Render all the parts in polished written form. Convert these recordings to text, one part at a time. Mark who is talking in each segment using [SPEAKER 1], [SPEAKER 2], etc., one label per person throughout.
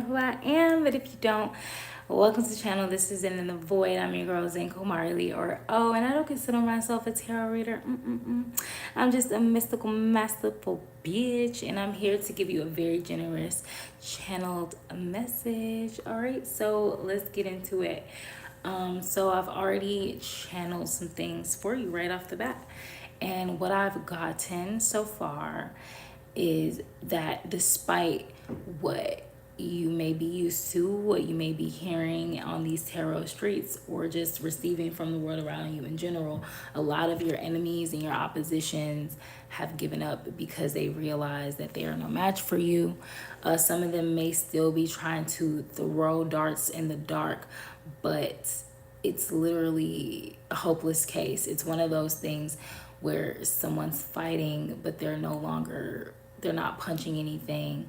[SPEAKER 1] who I am, but if you don't, welcome to the channel. This is In the Void. I'm your girl, Zanko Marley, or oh, and I don't consider myself a tarot reader. I'm just a mystical, masterful bitch, and I'm here to give you a very generous, channeled message. All right, so let's get into it. So I've already channeled some things for you right off the bat, and what I've gotten so far is that despite what you may be used to, what you may be hearing on these tarot streets, or just receiving from the world around you in general, a lot of your enemies and your oppositions have given up because they realize that they are no match for you. Some of them may still be trying to throw darts in the dark, but it's literally a hopeless case. It's one of those things where someone's fighting, but they're not punching anything.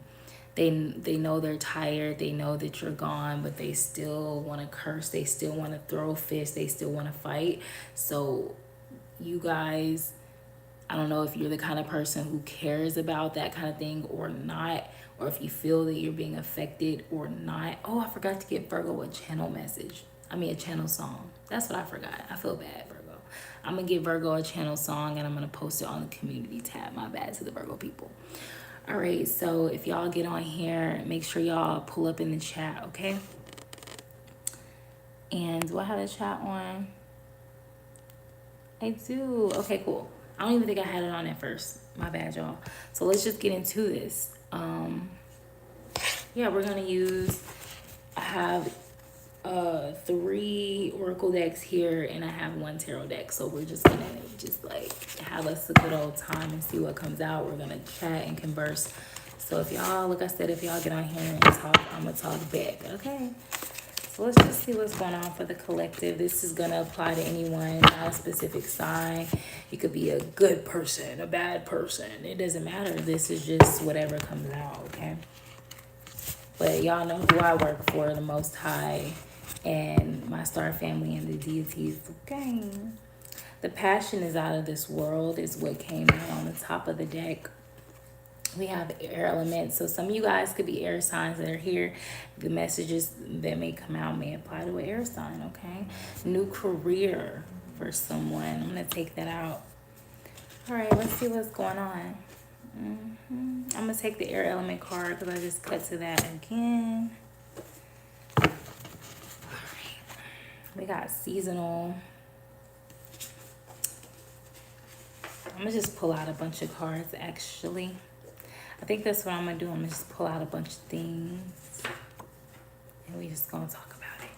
[SPEAKER 1] They know they're tired. They know that you're gone, but they still want to curse. They still want to throw fists. They still want to fight. So you guys, I don't know if you're the kind of person who cares about that kind of thing or not, or if you feel that you're being affected or not. Oh, I forgot to get Virgo a channel message. A channel song. That's what I forgot. I feel bad, Virgo. I'm going to give Virgo a channel song, and I'm going to post it on the community tab. My bad to the Virgo people. All right, so if y'all get on here, make sure y'all pull up in the chat, okay? And do I have the chat on? I do. Okay, cool. I don't even think I had it on at first. My bad, y'all. So let's just get into this. Yeah, we're going to use, I have 3 oracle decks here, and I have 1 tarot deck. So we're just gonna have us a good old time and see what comes out. We're gonna chat and converse. So if y'all, like I said, if y'all get on here and talk, I'm gonna talk back. Okay, so let's just see what's going on for the collective. This is gonna apply to anyone, not a specific sign. You could be a good person, a bad person, it doesn't matter. This is just whatever comes out. Okay, but y'all know who I work for, the Most High and my star family and the deities. Okay, the passion is out of this world is what came out on the top of the deck. We have air elements, so some of you guys could be air signs that are here. The messages that may come out may apply to an air sign. Okay, new career for someone. I'm gonna take that out. All right, let's see what's going on. I'm gonna take the air element card because I just cut to that again. We got seasonal. I'm gonna just pull out a bunch of cards, actually. I think that's what I'm gonna do. I'm gonna just pull out a bunch of things, and we just gonna talk about it.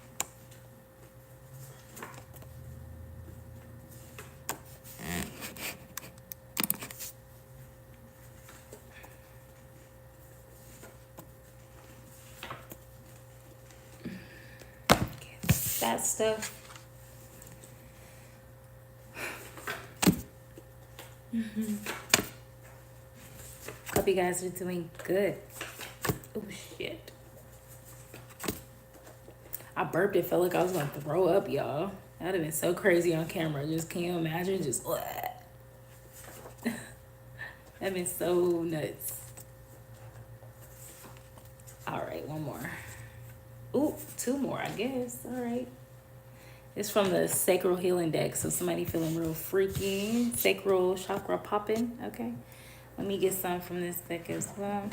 [SPEAKER 1] Okay, that stuff. Hope you guys are doing good. Oh shit, I burped. It felt like I was gonna throw up, y'all. That'd have been so crazy on camera. Just, can you imagine? Just that'd been so nuts. All right, one more. Ooh, 2 more, I guess. All right. It's from the Sacral Healing deck, so somebody feeling real freaky. Sacral chakra popping. Okay. Let me get some from this deck as well.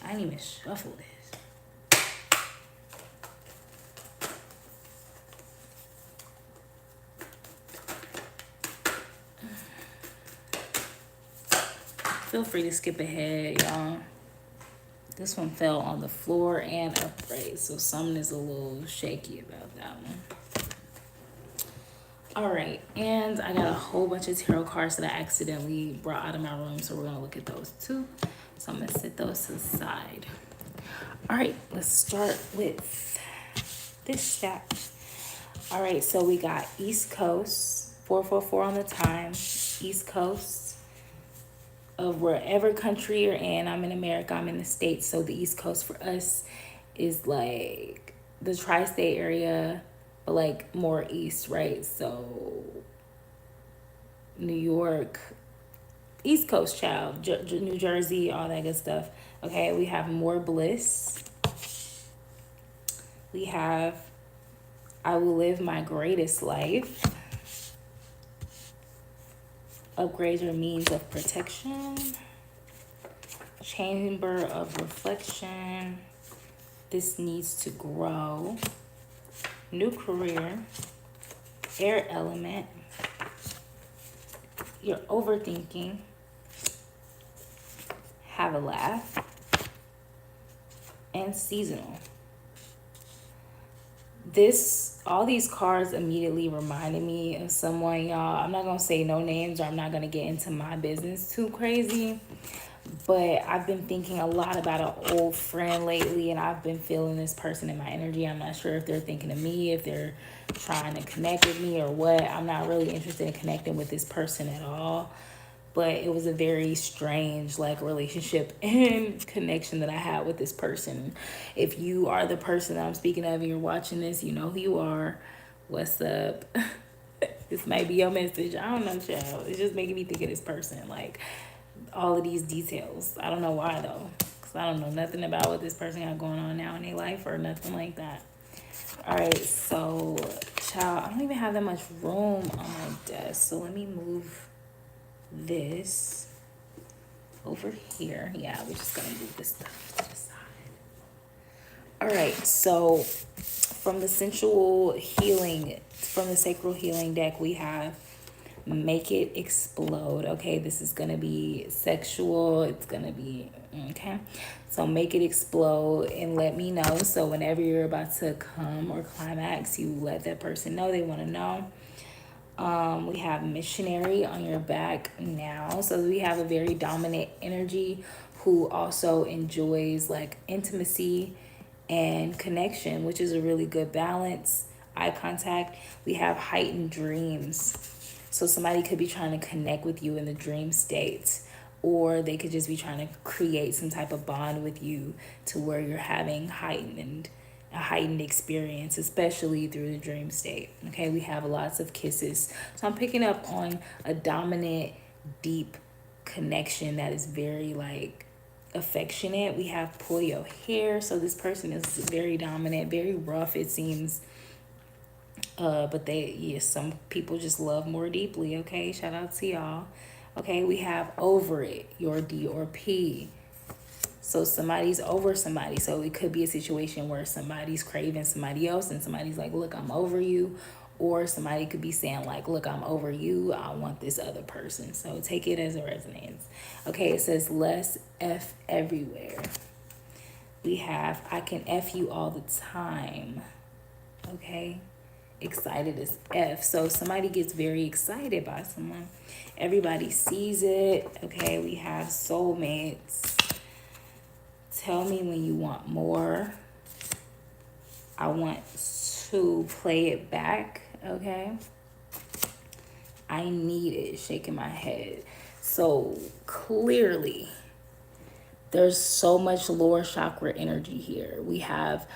[SPEAKER 1] I didn't even shuffle this. Feel free to skip ahead, y'all. This one fell on the floor and upright, so something is a little shaky about that one. All right, and I got a whole bunch of tarot cards that I accidentally brought out of my room, so we're gonna look at those too. So I'm gonna set those to the side. All right, let's start with this stack. All right, so we got East Coast, 444 on the time, East Coast of wherever country you're in. I'm in America, I'm in the States, so the East Coast for us is like the tri-state area, but like more east, right? So New York, East Coast child, New Jersey, all that good stuff. Okay, we have more bliss. We have I will live my greatest life. Upgrade your means of protection. Chamber of reflection. This needs to grow. New career. Air element. You're overthinking. Have a laugh. And seasonal. All these cards immediately reminded me of someone, y'all. I'm not gonna say no names, or I'm not gonna get into my business too crazy, but I've been thinking a lot about an old friend lately, and I've been feeling this person in my energy. I'm not sure if they're thinking of me, if they're trying to connect with me or what. I'm not really interested in connecting with this person at all, but it was a very strange relationship and connection that I had with this person. If you are the person that I'm speaking of and you're watching this, you know who you are. What's up? This might be your message. I don't know, child. It's just making me think of this person. All of these details. I don't know why though. Because I don't know nothing about what this person got going on now in their life or nothing like that. Alright, so child, I don't even have that much room on my desk. So let me move this over here. Yeah, we're just gonna move this stuff to the side. All right, so from the sacral healing deck, we have make it explode. Okay, this is gonna be sexual. It's gonna be okay. So make it explode and let me know. So whenever you're about to come or climax, you let that person know. They want to know. We have missionary on your back now. So we have a very dominant energy who also enjoys intimacy and connection, which is a really good balance. Eye contact. We have heightened dreams. So somebody could be trying to connect with you in the dream state, or they could just be trying to create some type of bond with you to where you're having a heightened experience, especially through the dream state. Okay, we have lots of kisses. So I'm picking up on a dominant, deep connection that is very affectionate. We have pull your hair. So this person is very dominant, very rough, it seems. But some people just love more deeply. Okay, shout out to y'all. Okay, we have over it, your D or P. So somebody's over somebody. So it could be a situation where somebody's craving somebody else and somebody's like, look, I'm over you. Or somebody could be saying look, I'm over you. I want this other person. So take it as it resonates. Okay, it says less F everywhere. We have I can F you all the time. Okay, excited as F. So somebody gets very excited by someone. Everybody sees it. Okay, we have soulmates. Tell me when you want more. I want to play it back. Okay, I need it. Shaking my head. So clearly there's so much lower chakra energy here. We have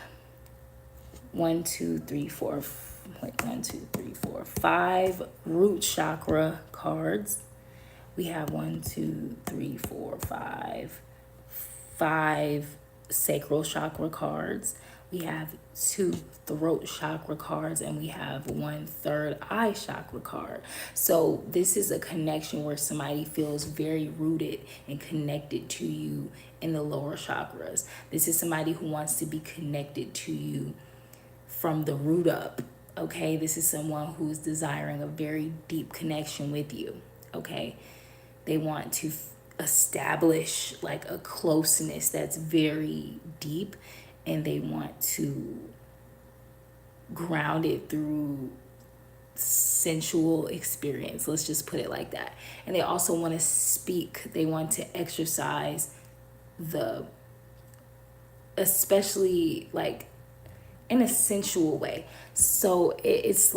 [SPEAKER 1] 5 root chakra cards. We have 5 sacral chakra cards. We have 2 throat chakra cards, and we have 1 third eye chakra card. So this is a connection where somebody feels very rooted and connected to you in the lower chakras. This is somebody who wants to be connected to you from the root up. Okay, this is someone who's desiring a very deep connection with you. Okay, they want to establish a closeness that's very deep, and they want to ground it through sensual experience. Let's just put it like that. And they also want to speak. They want to exercise especially in a sensual way. So it's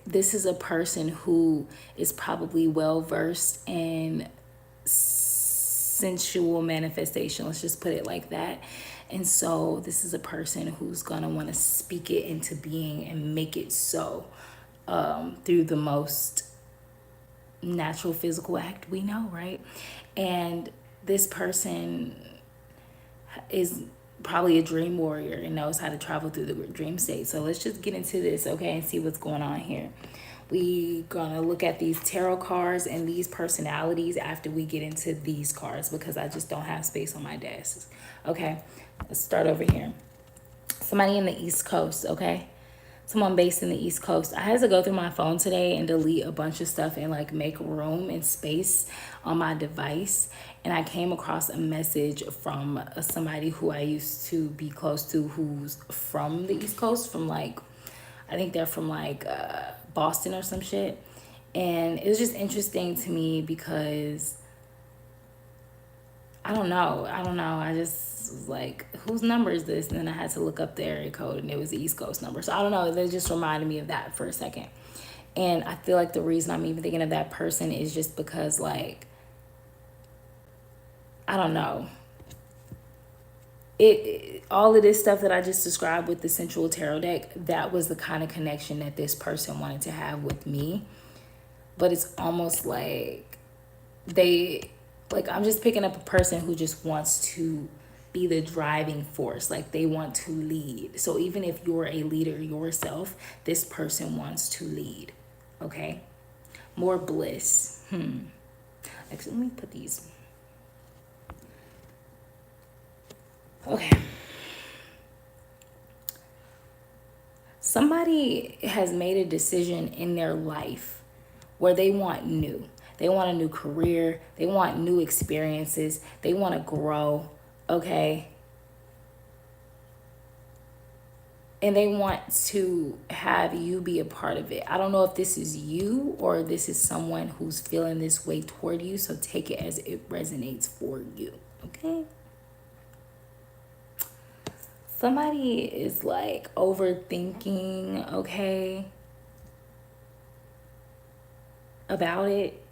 [SPEAKER 1] this is a person who is probably well versed in sensual manifestation. Let's just put it like that. And so this is a person who's gonna want to speak it into being and make it so through the most natural physical act, we know, right? And this person is probably a dream warrior and knows how to travel through the dream state. So let's just get into this, okay, and see what's going on here. We gonna look at these tarot cards and these personalities after we get into these cards, because I just don't have space on my desk. Okay, let's start over here. Somebody in the East Coast, okay? Someone based in the East Coast. I had to go through my phone today and delete a bunch of stuff and like make room and space on my device. And I came across a message from somebody who I used to be close to, who's from the East Coast, from like, I think they're from like Boston or some shit. And it was just interesting to me because I don't know. I just was like, whose number is this? And then I had to look up the area code and it was the East Coast number. So I don't know. They just reminded me of that for a second. And I feel like the reason I'm even thinking of that person is just because, like, I don't know. All of this stuff that I just described with the Sensual Tarot deck, that was the kind of connection that this person wanted to have with me. But it's almost like I'm just picking up a person who just wants to be the driving force. Like, they want to lead. So even if you're a leader yourself, this person wants to lead. Okay? More bliss. Actually, let me put these. Okay. Somebody has made a decision in their life where they want new. They want a new career. They want new experiences. They want to grow, okay? And they want to have you be a part of it. I don't know if this is you or this is someone who's feeling this way toward you, so take it as it resonates for you, okay? Somebody is like overthinking, okay, about it.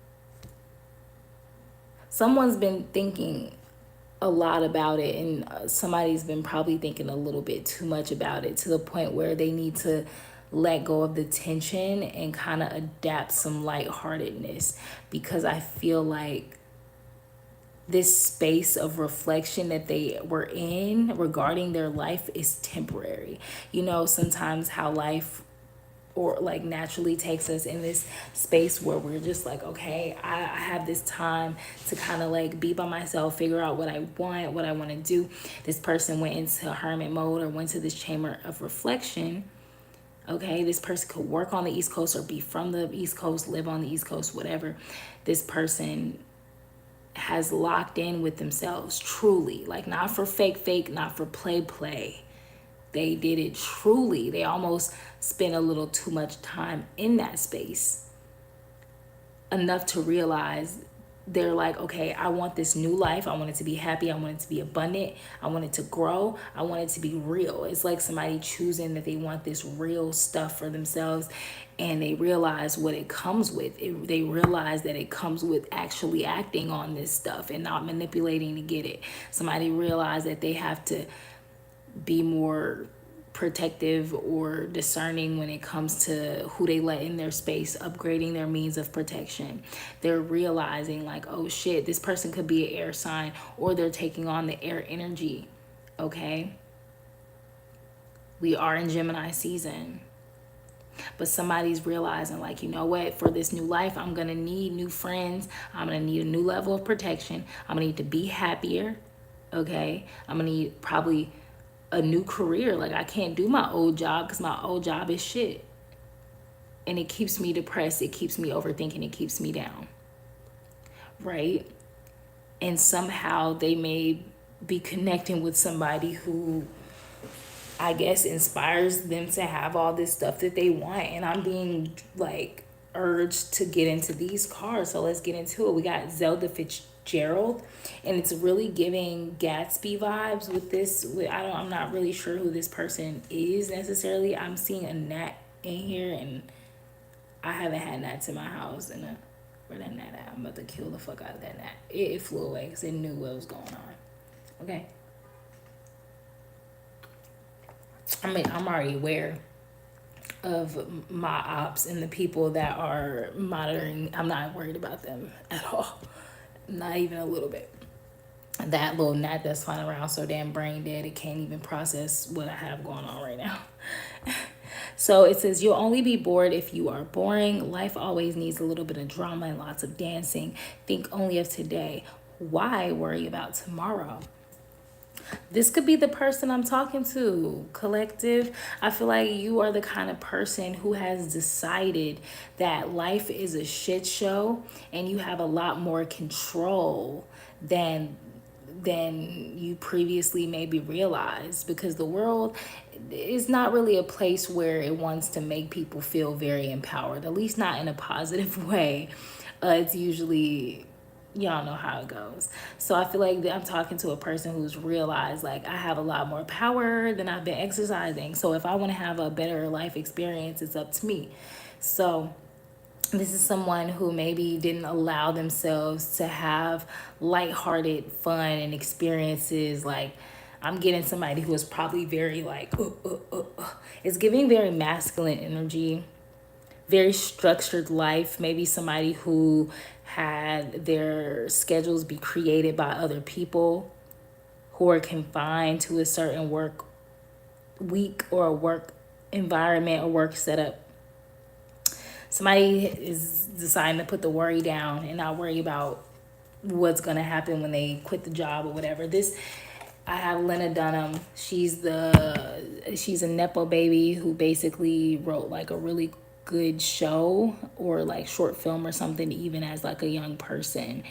[SPEAKER 1] Someone's been thinking a lot about it, and somebody's been probably thinking a little bit too much about it, to the point where they need to let go of the tension and kind of adapt some lightheartedness, because I feel like this space of reflection that they were in regarding their life is temporary. You know, sometimes how life or like naturally takes us in this space where we're just like, okay, I have this time to kind of like be by myself, figure out what I want to do. This person went into hermit mode or went to this chamber of reflection. Okay, this person could work on the East Coast or be from the East Coast, live on the East Coast, whatever. This person has locked in with themselves truly, like not for fake, not for play. They did it truly. They almost spent a little too much time in that space, enough to realize they're like, okay, I want this new life. I want it to be happy. I want it to be abundant. I want it to grow. I want it to be real. It's like somebody choosing that they want this real stuff for themselves, and they realize what it comes with. They realize that it comes with actually acting on this stuff and not manipulating to get it. Somebody realized that they have to be more protective or discerning when it comes to who they let in their space, upgrading their means of protection. They're realizing like, oh shit, this person could be an air sign, or they're taking on the air energy, okay? We are in Gemini season. But somebody's realizing like, you know what, for this new life, I'm going to need new friends. I'm going to need a new level of protection. I'm going to need to be happier, okay? I'm going to need probably a new career. Like, I can't do my old job because my old job is shit. And it keeps me depressed. It keeps me overthinking. It keeps me down. Right? And somehow they may be connecting with somebody who, I guess, inspires them to have all this stuff that they want. And I'm being like urged to get into these cards. So let's get into it. We got Zelda Fitzgerald, and it's really giving Gatsby vibes with this. I'm not really sure who this person is necessarily. I'm seeing a gnat in here, and I haven't had gnats in my house. And where that gnat at? I'm about to kill the fuck out of that gnat. It flew away because it knew what was going on. Okay. I mean, I'm already aware of my ops and the people that are monitoring. I'm not worried about them at all, not even a little bit. That little gnat that's flying around so damn brain dead it can't even process what I have going on right now. So it says you'll only be bored if you are boring. Life always needs a little bit of drama and lots of dancing. Think only of today. Why worry about tomorrow? This could be the person I'm talking to, collective. I feel like you are the kind of person who has decided that life is a shit show and you have a lot more control than you previously maybe realized, because the world is not really a place where it wants to make people feel very empowered, at least not in a positive way. It's usually, y'all know how it goes. So I feel like I'm talking to a person who's realized like I have a lot more power than I've been exercising. So if I want to have a better life experience, it's up to me. So this is someone who maybe didn't allow themselves to have lighthearted fun and experiences. Like, I'm getting somebody who is probably very like, it's giving very masculine energy, very structured life. Maybe somebody who had their schedules be created by other people, who are confined to a certain work week or a work environment or work setup. Somebody is deciding to put the worry down and not worry about what's going to happen when they quit the job or whatever. This, I have Lena Dunham. She's a Nepo baby who basically wrote like a really good show or like short film or something, even as like a young person.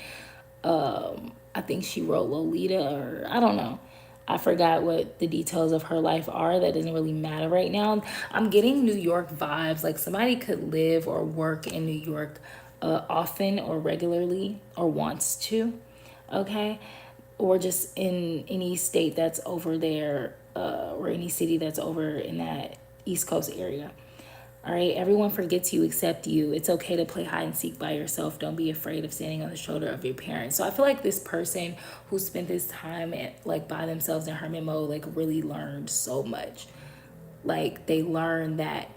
[SPEAKER 1] I think she wrote Lolita, or I don't know. I forgot what the details of her life are. That doesn't really matter right now. I'm getting New York vibes. Like somebody could live or work in New York often or regularly or wants to. Okay. Or just in any state that's over there, or any city that's over in that East Coast area. All right, everyone forgets you except you. It's okay to play hide and seek by yourself. Don't be afraid of standing on the shoulder of your parents. So I feel like this person who spent this time like by themselves in hermit mode, like really learned so much. Like they learned that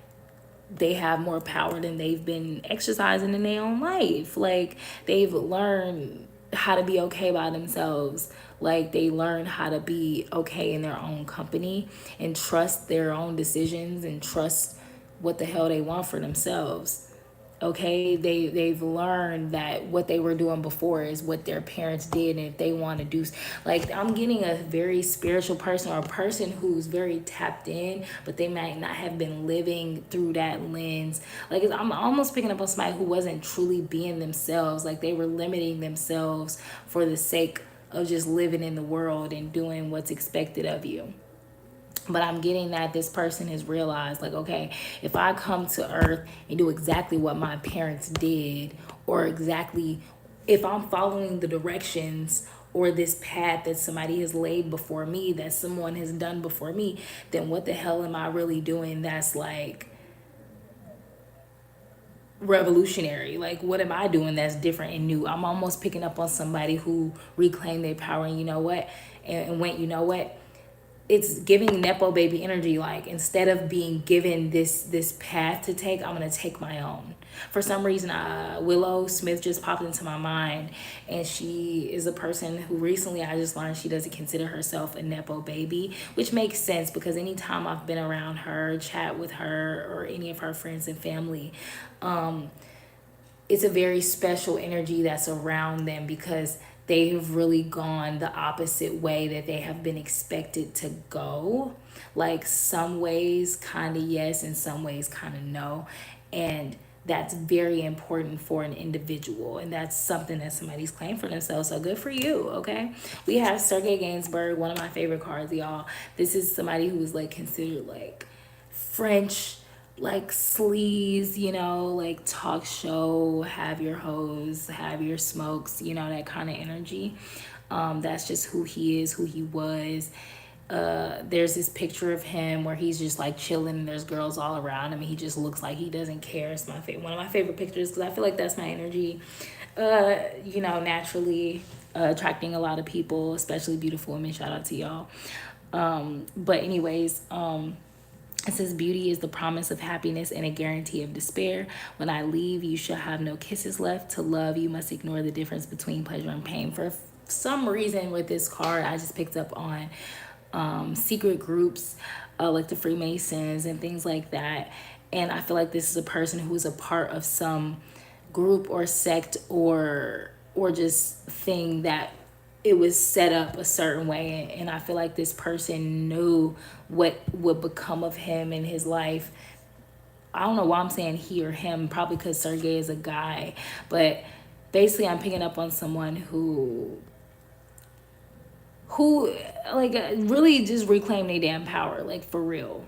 [SPEAKER 1] they have more power than they've been exercising in their own life. Like they've learned how to be okay by themselves. Like they learned how to be okay in their own company and trust their own decisions and trust what the hell they want for themselves. Okay, they've learned that what they were doing before is what their parents did, and if they want to do, like, I'm getting a very spiritual person or a person who's very tapped in, but they might not have been living through that lens. Like I'm almost picking up on somebody who wasn't truly being themselves. Like they were limiting themselves for the sake of just living in the world and doing what's expected of you. But I'm getting that this person has realized, like, okay, if I come to earth and do exactly what my parents did, or exactly if I'm following the directions or this path that somebody has laid before me, that someone has done before me, then what the hell am I really doing that's like revolutionary? Like, what am I doing that's different and new? I'm almost picking up on somebody who reclaimed their power and you know what? And went, you know what? It's giving Nepo baby energy. Like instead of being given this path to take, I'm gonna take my own. For some reason, Willow Smith just popped into my mind, and she is a person who recently I just learned she doesn't consider herself a Nepo baby, which makes sense because anytime I've been around her, chat with her, or any of her friends and family, it's a very special energy that's around them because they have really gone the opposite way that they have been expected to go. Like some ways kind of yes and some ways kind of no. And that's very important for an individual, and that's something that somebody's claimed for themselves. So good for you. Okay, we have Sergey Gainsbourg, one of my favorite cards, y'all. This is somebody who is like considered like French, like sleaze, you know, like talk show, have your hoes, have your smokes, you know, that kind of energy. That's just who he is, who he was. There's this picture of him where he's just like chilling and there's girls all around him and he just looks like he doesn't care. It's my favorite, one of my favorite pictures because I feel like that's my energy. You know, naturally attracting a lot of people, especially beautiful women. Shout out to y'all. But anyways, It says, beauty is the promise of happiness and a guarantee of despair. When I leave, you shall have no kisses left. To love, you must ignore the difference between pleasure and pain. For some reason with this card, I just picked up on secret groups, like the Freemasons and things like that. And I feel like this is a person who is a part of some group or sect or just thing that it was set up a certain way, and I feel like this person knew what would become of him in his life. I don't know why I'm saying he or him, probably because Sergey is a guy, but basically I'm picking up on someone who like really just reclaim their damn power, like for real.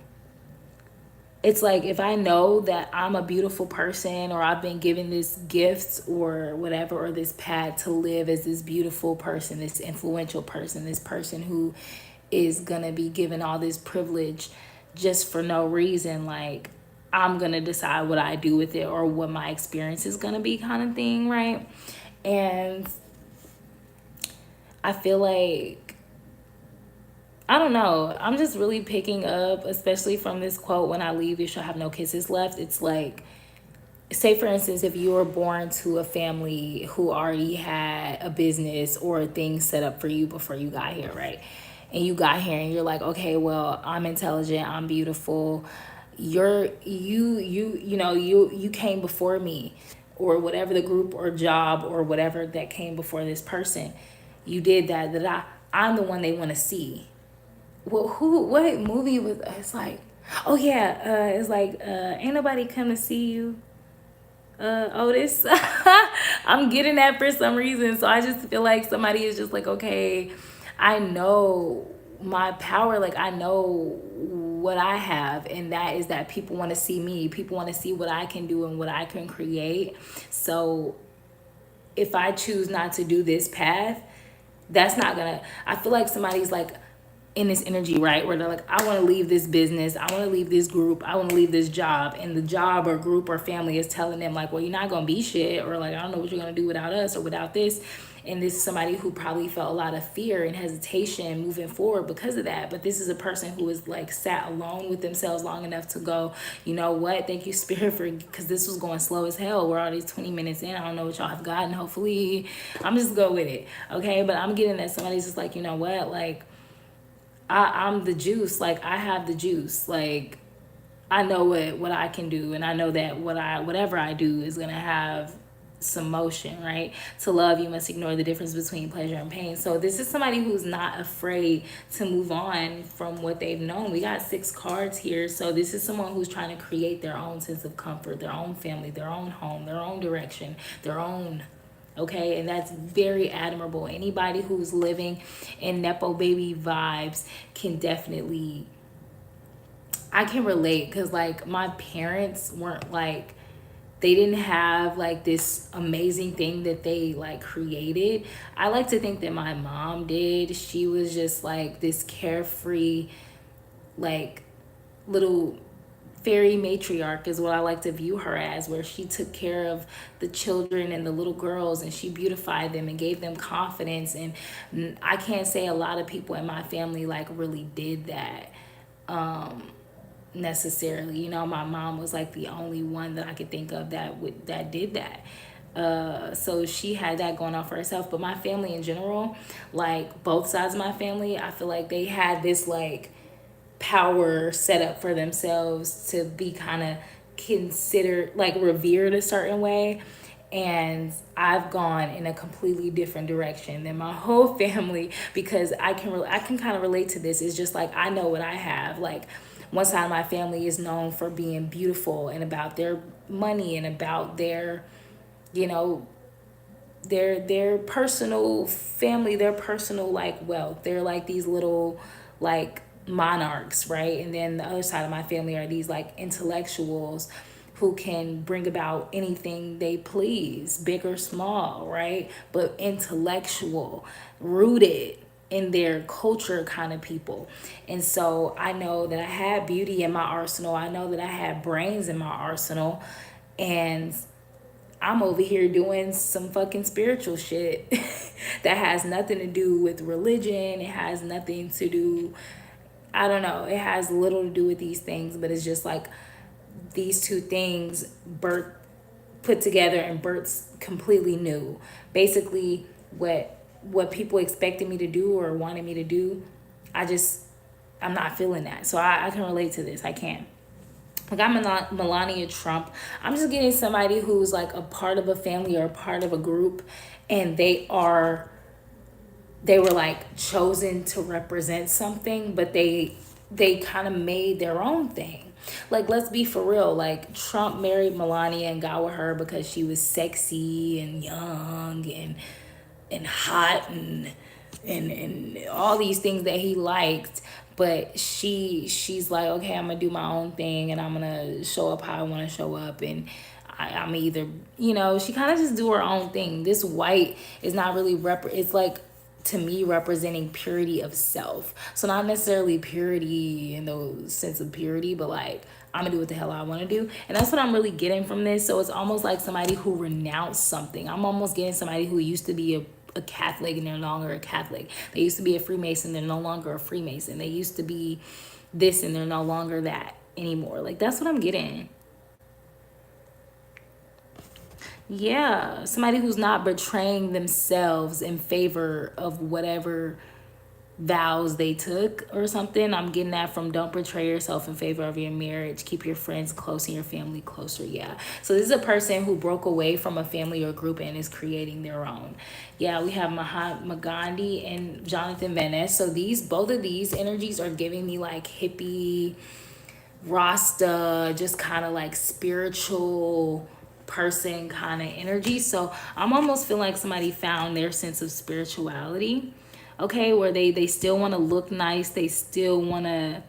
[SPEAKER 1] It's like if I know that I'm a beautiful person, or I've been given this gift or whatever, or this path to live as this beautiful person, this influential person, this person who is gonna be given all this privilege just for no reason, like I'm gonna decide what I do with it or what my experience is gonna be, kind of thing, right? And I feel like, I don't know. I'm just really picking up, especially from this quote, when I leave, you shall have no kisses left. It's like, say for instance, if you were born to a family who already had a business or things set up for you before you got here, right? And you got here and you're like, okay, well, I'm intelligent, I'm beautiful. You came before me, or whatever the group or job or whatever that came before this person. You did I'm the one they want to see. Well, what movie was, it's like, oh yeah, it's like, ain't nobody come to see you, Otis. I'm getting that for some reason. So I just feel like somebody is just like, okay, I know my power, like I know what I have, and that is that people want to see me, people want to see what I can do and what I can create. So if I choose not to do this path, that's not gonna, I feel like somebody's like in this energy, right, where they're like, I want to leave this business, I want to leave this group, I want to leave this job, and the job or group or family is telling them like, well, you're not gonna be shit, or like, I don't know what you're gonna do without us or without this. And this is somebody who probably felt a lot of fear and hesitation moving forward because of that. But this is a person who is like sat alone with themselves long enough to go, you know what, thank you spirit, for, because this was going slow as hell. We're already 20 minutes in, I don't know what y'all have gotten. Hopefully I'm just go with it, okay? But I'm getting that somebody's just like, you know what, like I'm the juice, like I have the juice, like I know what I can do, and I know that whatever I do is gonna have some motion, right? To love, you must ignore the difference between pleasure and pain. So this is somebody who's not afraid to move on from what they've known. We got 6 cards here. So this is someone who's trying to create their own sense of comfort, their own family, their own home, their own direction, their own, okay? And that's very admirable. Anybody who's living in Nepo baby vibes can definitely, I can relate, because like my parents weren't like, they didn't have like this amazing thing that they like created. I like to think that my mom did. She was just like this carefree, like little fairy matriarch is what I like to view her as, where she took care of the children and the little girls, and she beautified them and gave them confidence. And I can't say a lot of people in my family like really did that necessarily. You know, my mom was like the only one that I could think of that did that. So she had that going on for herself. But my family in general, like both sides of my family, I feel like they had this like power set up for themselves to be kind of considered, like revered a certain way. And I've gone in a completely different direction than my whole family, because I can kind of relate to this. It's just like, I know what I have. Like one side of my family is known for being beautiful and about their money and about their, you know, their personal family, their personal like wealth. They're like these little like monarchs, right? And then the other side of my family are these like intellectuals who can bring about anything they please, big or small, right? But intellectual, rooted in their culture kind of people. And so I know that I had beauty in my arsenal. I know that I had brains in my arsenal. And I'm over here doing some fucking spiritual shit that has nothing to do with religion. It has nothing to do I don't know, it has little to do with these things, but it's just like these two things birth put together and births completely new. Basically, what people expected me to do or wanted me to do, I just I'm not feeling that. So I can relate to this. I can. Like I'm Melania Trump. I'm just getting somebody who's like a part of a family or a part of a group, and they were like chosen to represent something, but they kind of made their own thing. Like, let's be for real. Like, Trump married Melania and got with her because she was sexy and young and hot and all these things that he liked. But she's like, okay, I'm gonna do my own thing and I'm gonna show up how I want to show up, and I'm either, she kind of just do her own thing. This white is not really it's like, to me, representing purity of self. So not necessarily purity in the sense of purity, but like, I'm gonna do what the hell I want to do. And that's what I'm really getting from this. So it's almost like somebody who renounced something. I'm almost getting somebody who used to be a Catholic and they're no longer a Catholic. They used to be a Freemason, they're no longer a Freemason. They used to be this and they're no longer that anymore. Like, that's what I'm getting. Yeah, somebody who's not betraying themselves in favor of whatever vows they took or something. I'm getting that from don't betray yourself in favor of your marriage. Keep your friends close and your family closer. Yeah. So this is a person who broke away from a family or group and is creating their own. Yeah, we have Mahatma Gandhi and Jonathan Van Ness. So both of these energies are giving me like hippie, Rasta, just kind of like spiritual person kind of energy. So I'm almost feeling like somebody found their sense of spirituality, okay, where they still want to look nice, they still want to,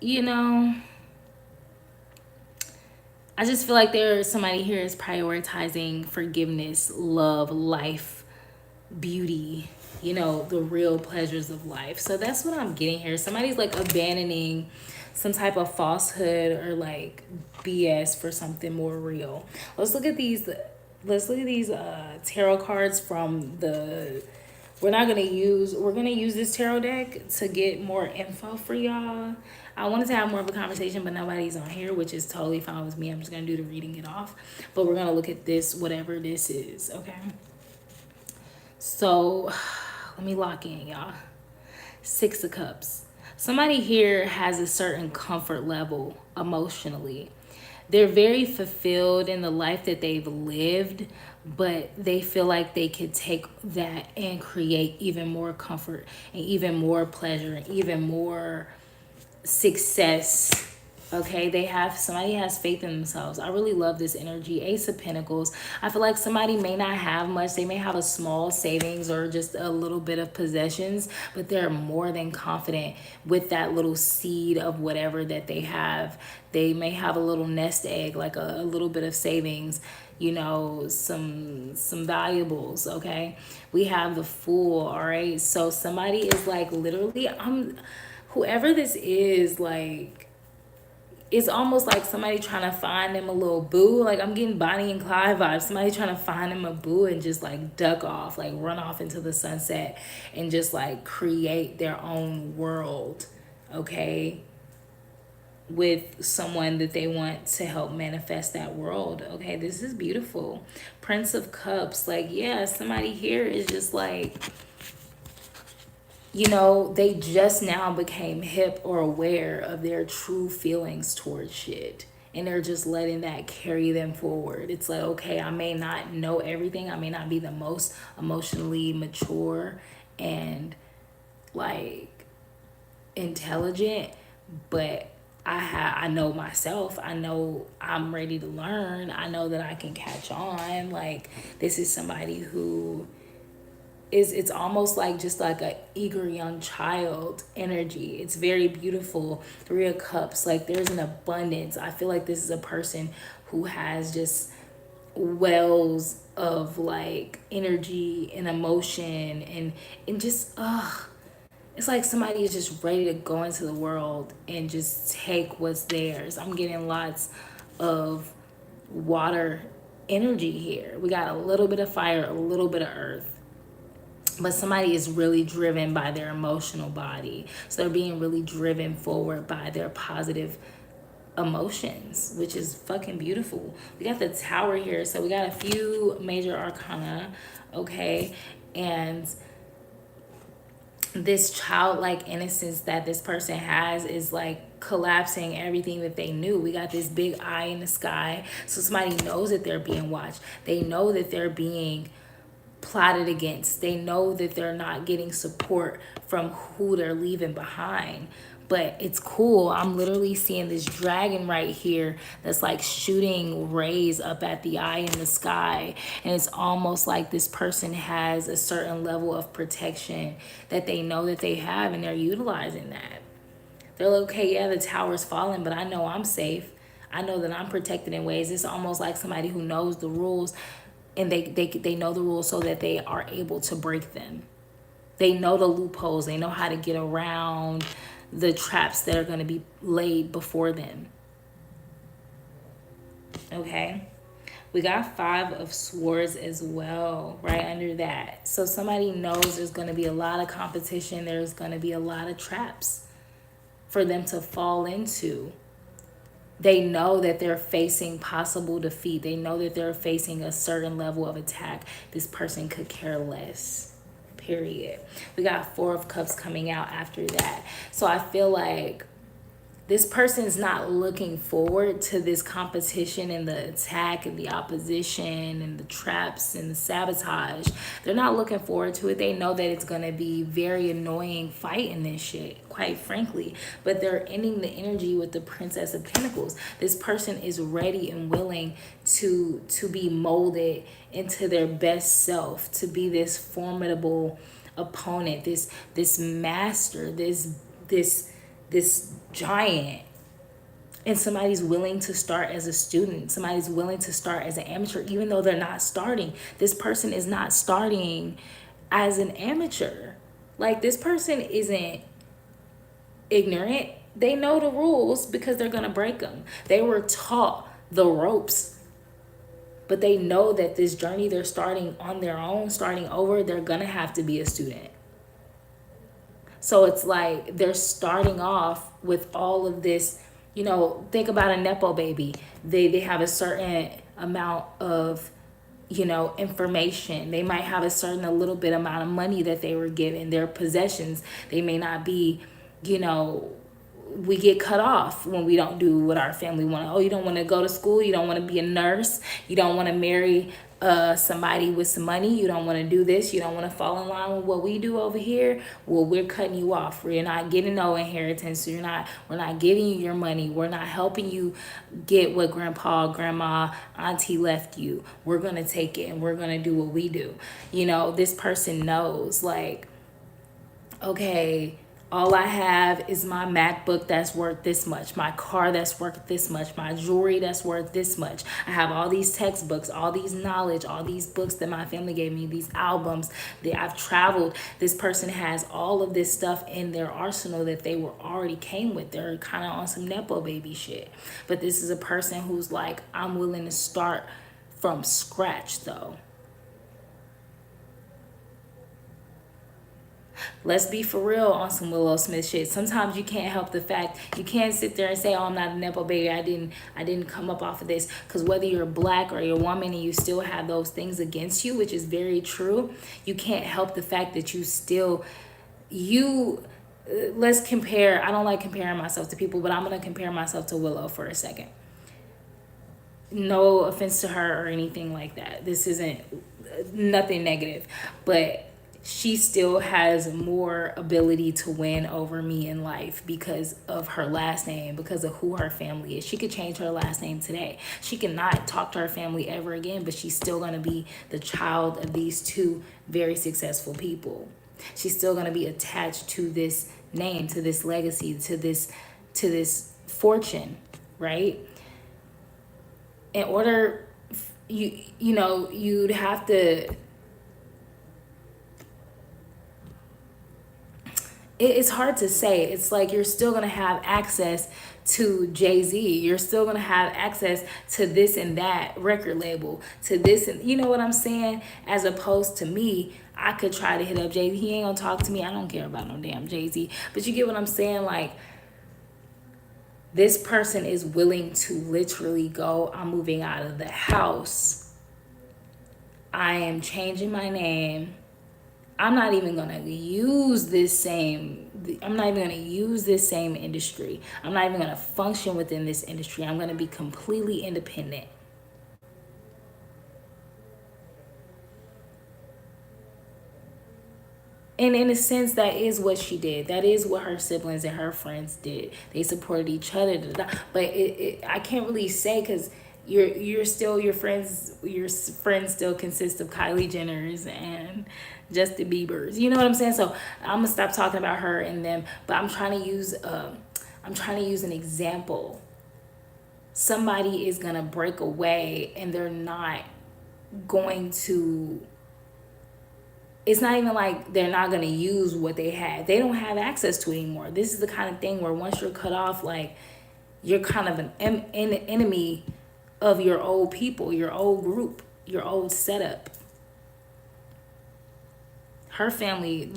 [SPEAKER 1] you know, I just feel like there's somebody here is prioritizing forgiveness, love, life, beauty, the real pleasures of life. So that's what I'm getting here. Somebody's like abandoning some type of falsehood or like BS for something more real. Let's look at these tarot cards from the we're gonna use this tarot deck to get more info for y'all. I wanted to have more of a conversation, but nobody's on here, which is totally fine with me. I'm just gonna do the reading it off. But we're gonna look at this, whatever this is, okay? So let me lock in, y'all. Six of Cups. Somebody here has a certain comfort level emotionally. They're very fulfilled in the life that they've lived, but they feel like they could take that and create even more comfort and even more pleasure and even more success. Okay, somebody has faith in themselves. I really love this energy. Ace of Pentacles. I feel like somebody may not have much. They may have a small savings or just a little bit of possessions, but they're more than confident with that little seed of whatever that they have. They may have a little nest egg, like a little bit of savings, some valuables. Okay, we have the Fool. All right, so somebody is like literally, whoever this is, like, it's almost like somebody trying to find them a little boo. Like, I'm getting Bonnie and Clyde vibes. Somebody trying to find them a boo and just like duck off, like run off into the sunset and just like create their own world, okay, with someone that they want to help manifest that world. Okay, this is beautiful. Prince of Cups. Like, yeah, somebody here is just like, they just now became hip or aware of their true feelings towards shit. And they're just letting that carry them forward. It's like, okay, I may not know everything. I may not be the most emotionally mature and like intelligent, but I know myself. I know I'm ready to learn. I know that I can catch on. Like, this is somebody who it's almost like just like a eager young child energy. It's very beautiful. Three of Cups, like there's an abundance. I feel like this is a person who has just wells of like energy and emotion and just it's like somebody is just ready to go into the world and just take what's theirs. I'm getting lots of water energy here. We got a little bit of fire, a little bit of earth. but somebody is really driven by their emotional body. So they're being really driven forward by their positive emotions, which is fucking beautiful. We got the Tower here, so we got a few major arcana, okay? And this childlike innocence that this person has is like collapsing everything that they knew. We got this big eye in the sky, so somebody knows that they're being watched. They know that they're being plotted against. They know that they're not getting support from who they're leaving behind. But it's cool. I'm literally seeing this dragon right here that's like shooting rays up at the eye in the sky. And it's almost like this person has a certain level of protection that they know that they have, and they're utilizing that. They're like, okay, yeah, the tower's falling, but I know I'm safe. I know that I'm protected in ways. It's almost like somebody who knows the rules, and they know the rules so that they are able to break them. They know the loopholes. They know how to get around the traps that are going to be laid before them. Okay. We got 5 of Swords as well, right under that. So somebody knows there's going to be a lot of competition. There's going to be a lot of traps for them to fall into. They know that they're facing possible defeat. They know that they're facing a certain level of attack. This person could care less. Period. We got 4 of Cups coming out after that. So I feel like this person's not looking forward to this competition and the attack and the opposition and the traps and the sabotage. They're not looking forward to it. They know that it's going to be very annoying fighting this shit, quite frankly. But they're ending the energy with the Princess of Pentacles. This person is ready and willing to be molded into their best self, to be this formidable opponent, this master, this giant. And somebody's willing to start as a student. Somebody's willing to start as an amateur, even though they're not starting. This person is not starting as an amateur. Like, this person isn't ignorant. They know the rules because they're going to break them. They were taught the ropes. But they know that this journey they're starting on their own, starting over, they're going to have to be a student. So it's like they're starting off with all of this, you know, think about a Nepo baby. They have a certain amount of, you know, information. They might have a little bit amount of money that they were given. Their possessions, they may not be, you know, we get cut off when we don't do what our family want. Oh, you don't want to go to school. You don't want to be a nurse. You don't want to marry somebody with some money. You don't want to do this. You don't want to fall in line with what we do over here. Well, we're cutting you off. We're not getting no inheritance. So we're not giving you your money. We're not helping you get what grandpa, grandma, auntie left you. We're going to take it and we're going to do what we do. You know, this person knows, like, okay, all I have is my MacBook that's worth this much, my car that's worth this much, my jewelry that's worth this much. I have all these textbooks, all these knowledge, all these books that my family gave me, these albums that I've traveled. This person has all of this stuff in their arsenal that they were already came with. They're kind of on some Nepo baby shit. But this is a person who's like, I'm willing to start from scratch though. Let's be for real on some Willow Smith shit. Sometimes you can't help the fact, you can't sit there and say, oh, I'm not a Nepo baby. I didn't come up off of this. Because whether you're black or you're a woman and you still have those things against you, which is very true, you can't help the fact that let's compare. I don't like comparing myself to people, but I'm going to compare myself to Willow for a second. No offense to her or anything like that. This isn't nothing negative, but she still has more ability to win over me in life because of her last name, because of who her family is. She could change her last name today. She cannot talk to her family ever again, but she's still going to be the child of these two very successful people. She's still going to be attached to this name, to this legacy, to this fortune, right? In order, you'd have to, it's hard to say. It's like you're still gonna have access to Jay-Z. You're still gonna have access to this and that record label, to this and you know what I'm saying? As opposed to me, I could try to hit up Jay-Z. He ain't gonna talk to me. I don't care about no damn Jay-Z. But you get what I'm saying? Like, this person is willing to literally go, I'm moving out of the house. I am changing my name. I'm not even gonna use this same industry. I'm not even gonna function within this industry. I'm gonna be completely independent. And in a sense, that is what she did. That is what her siblings and her friends did. They supported each other. But I can't really say, because you're still your friends. Your friends still consist of Kylie Jenners and Justin Bieber's. You know what I'm saying? So I'm gonna stop talking about her and them. But I'm trying to use an example. Somebody is gonna break away, and they're not going to, it's not even like they're not going to use what they had. They don't have access to it anymore. This is the kind of thing where once you're cut off, like, you're kind of an enemy of your old people, your old group, your old setup. Her family,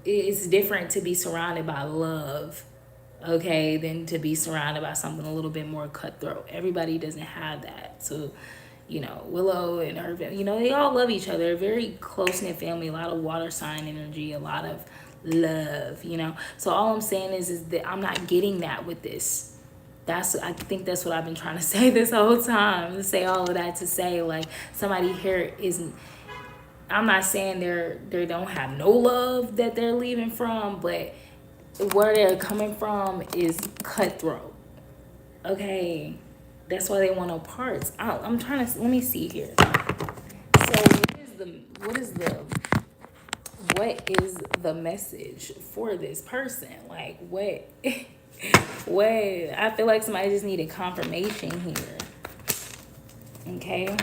[SPEAKER 1] it's different to be surrounded by love, okay, than to be surrounded by something a little bit more cutthroat. Everybody doesn't have that. So Willow and her family, they all love each other. A very close-knit family, a lot of water sign energy, a lot of love, So all I'm saying is that I'm not getting that with this. I think that's what I've been trying to say this whole time. To say all of that to say, like, somebody here isn't, I'm not saying they don't have no love that they're leaving from, but where they're coming from is cutthroat. Okay. That's why they want no parts. I'm trying to, let me see here. So what is the message for this person? Like, what what, I feel like somebody just needed confirmation here. Okay.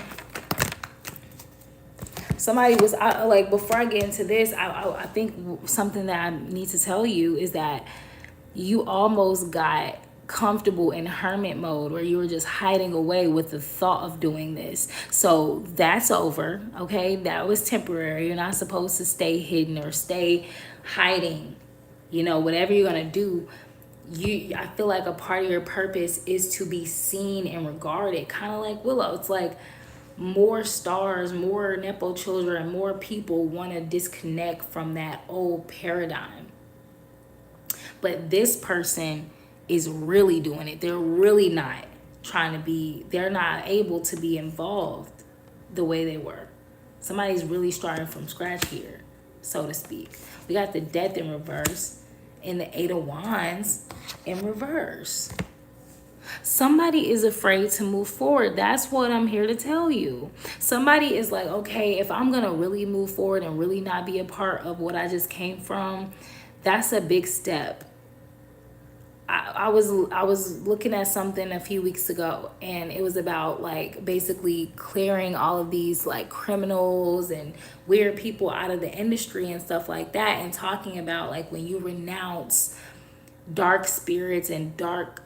[SPEAKER 1] Somebody was, like, before I get into this, I think something that I need to tell you is that you almost got comfortable in hermit mode, where you were just hiding away with the thought of doing this. So that's over. Okay, that was temporary. You're not supposed to stay hidden or stay hiding. Whatever you're gonna do, I feel like a part of your purpose is to be seen and regarded, kind of like Willow. It's like more stars, more Nepo children, more people want to disconnect from that old paradigm. But this person is really doing it. They're really not they're not able to be involved the way they were. Somebody's really starting from scratch here, so to speak. We got the Death in reverse and the Eight of Wands in reverse. Somebody is afraid to move forward. That's what I'm here to tell you. Somebody is like, okay, if I'm going to really move forward and really not be a part of what I just came from, that's a big step. I was looking at something a few weeks ago, and it was about, like, basically clearing all of these, like, criminals and weird people out of the industry and stuff like that, and talking about, like, when you renounce dark spirits and dark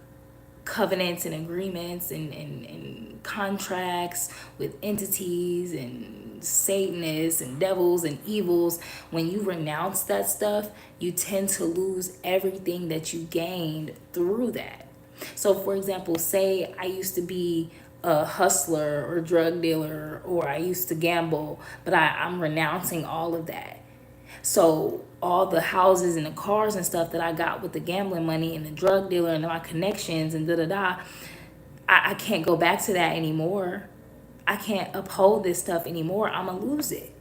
[SPEAKER 1] covenants and agreements and contracts with entities and Satanists and devils and evils, when you renounce that stuff, you tend to lose everything that you gained through that. So, for example, say I used to be a hustler or drug dealer, or I used to gamble, but I'm renouncing all of that. So all the houses and the cars and stuff that I got with the gambling money and the drug dealer and my connections and I can't go back to that anymore. I can't uphold this stuff anymore. I'm gonna lose it.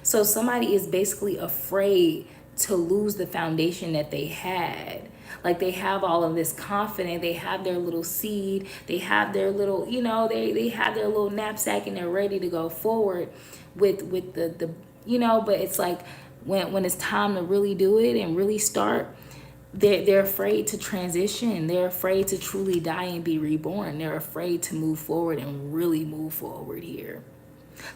[SPEAKER 1] So somebody is basically afraid to lose the foundation that they had. Like, they have all of this confidence, they have their little seed, they have their little, they have their little knapsack, and they're ready to go forward with the but it's like when it's time to really do it and really start, they're afraid to transition. They're afraid to truly die and be reborn. They're afraid to move forward and really move forward here.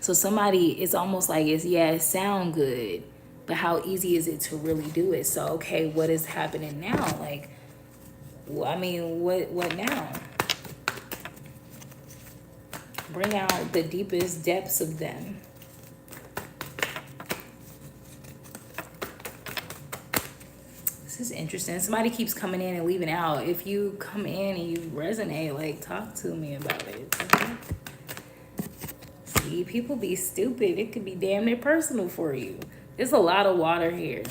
[SPEAKER 1] So somebody, it's almost like it sound good, but how easy is it to really do it? So, okay, what is happening now? Like, well, I mean, what now? Bring out the deepest depths of them. This is interesting. Somebody keeps coming in and leaving out. If you come in and you resonate, like, talk to me about it. Okay? See, people be stupid. It could be damn near personal for you. There's a lot of water here.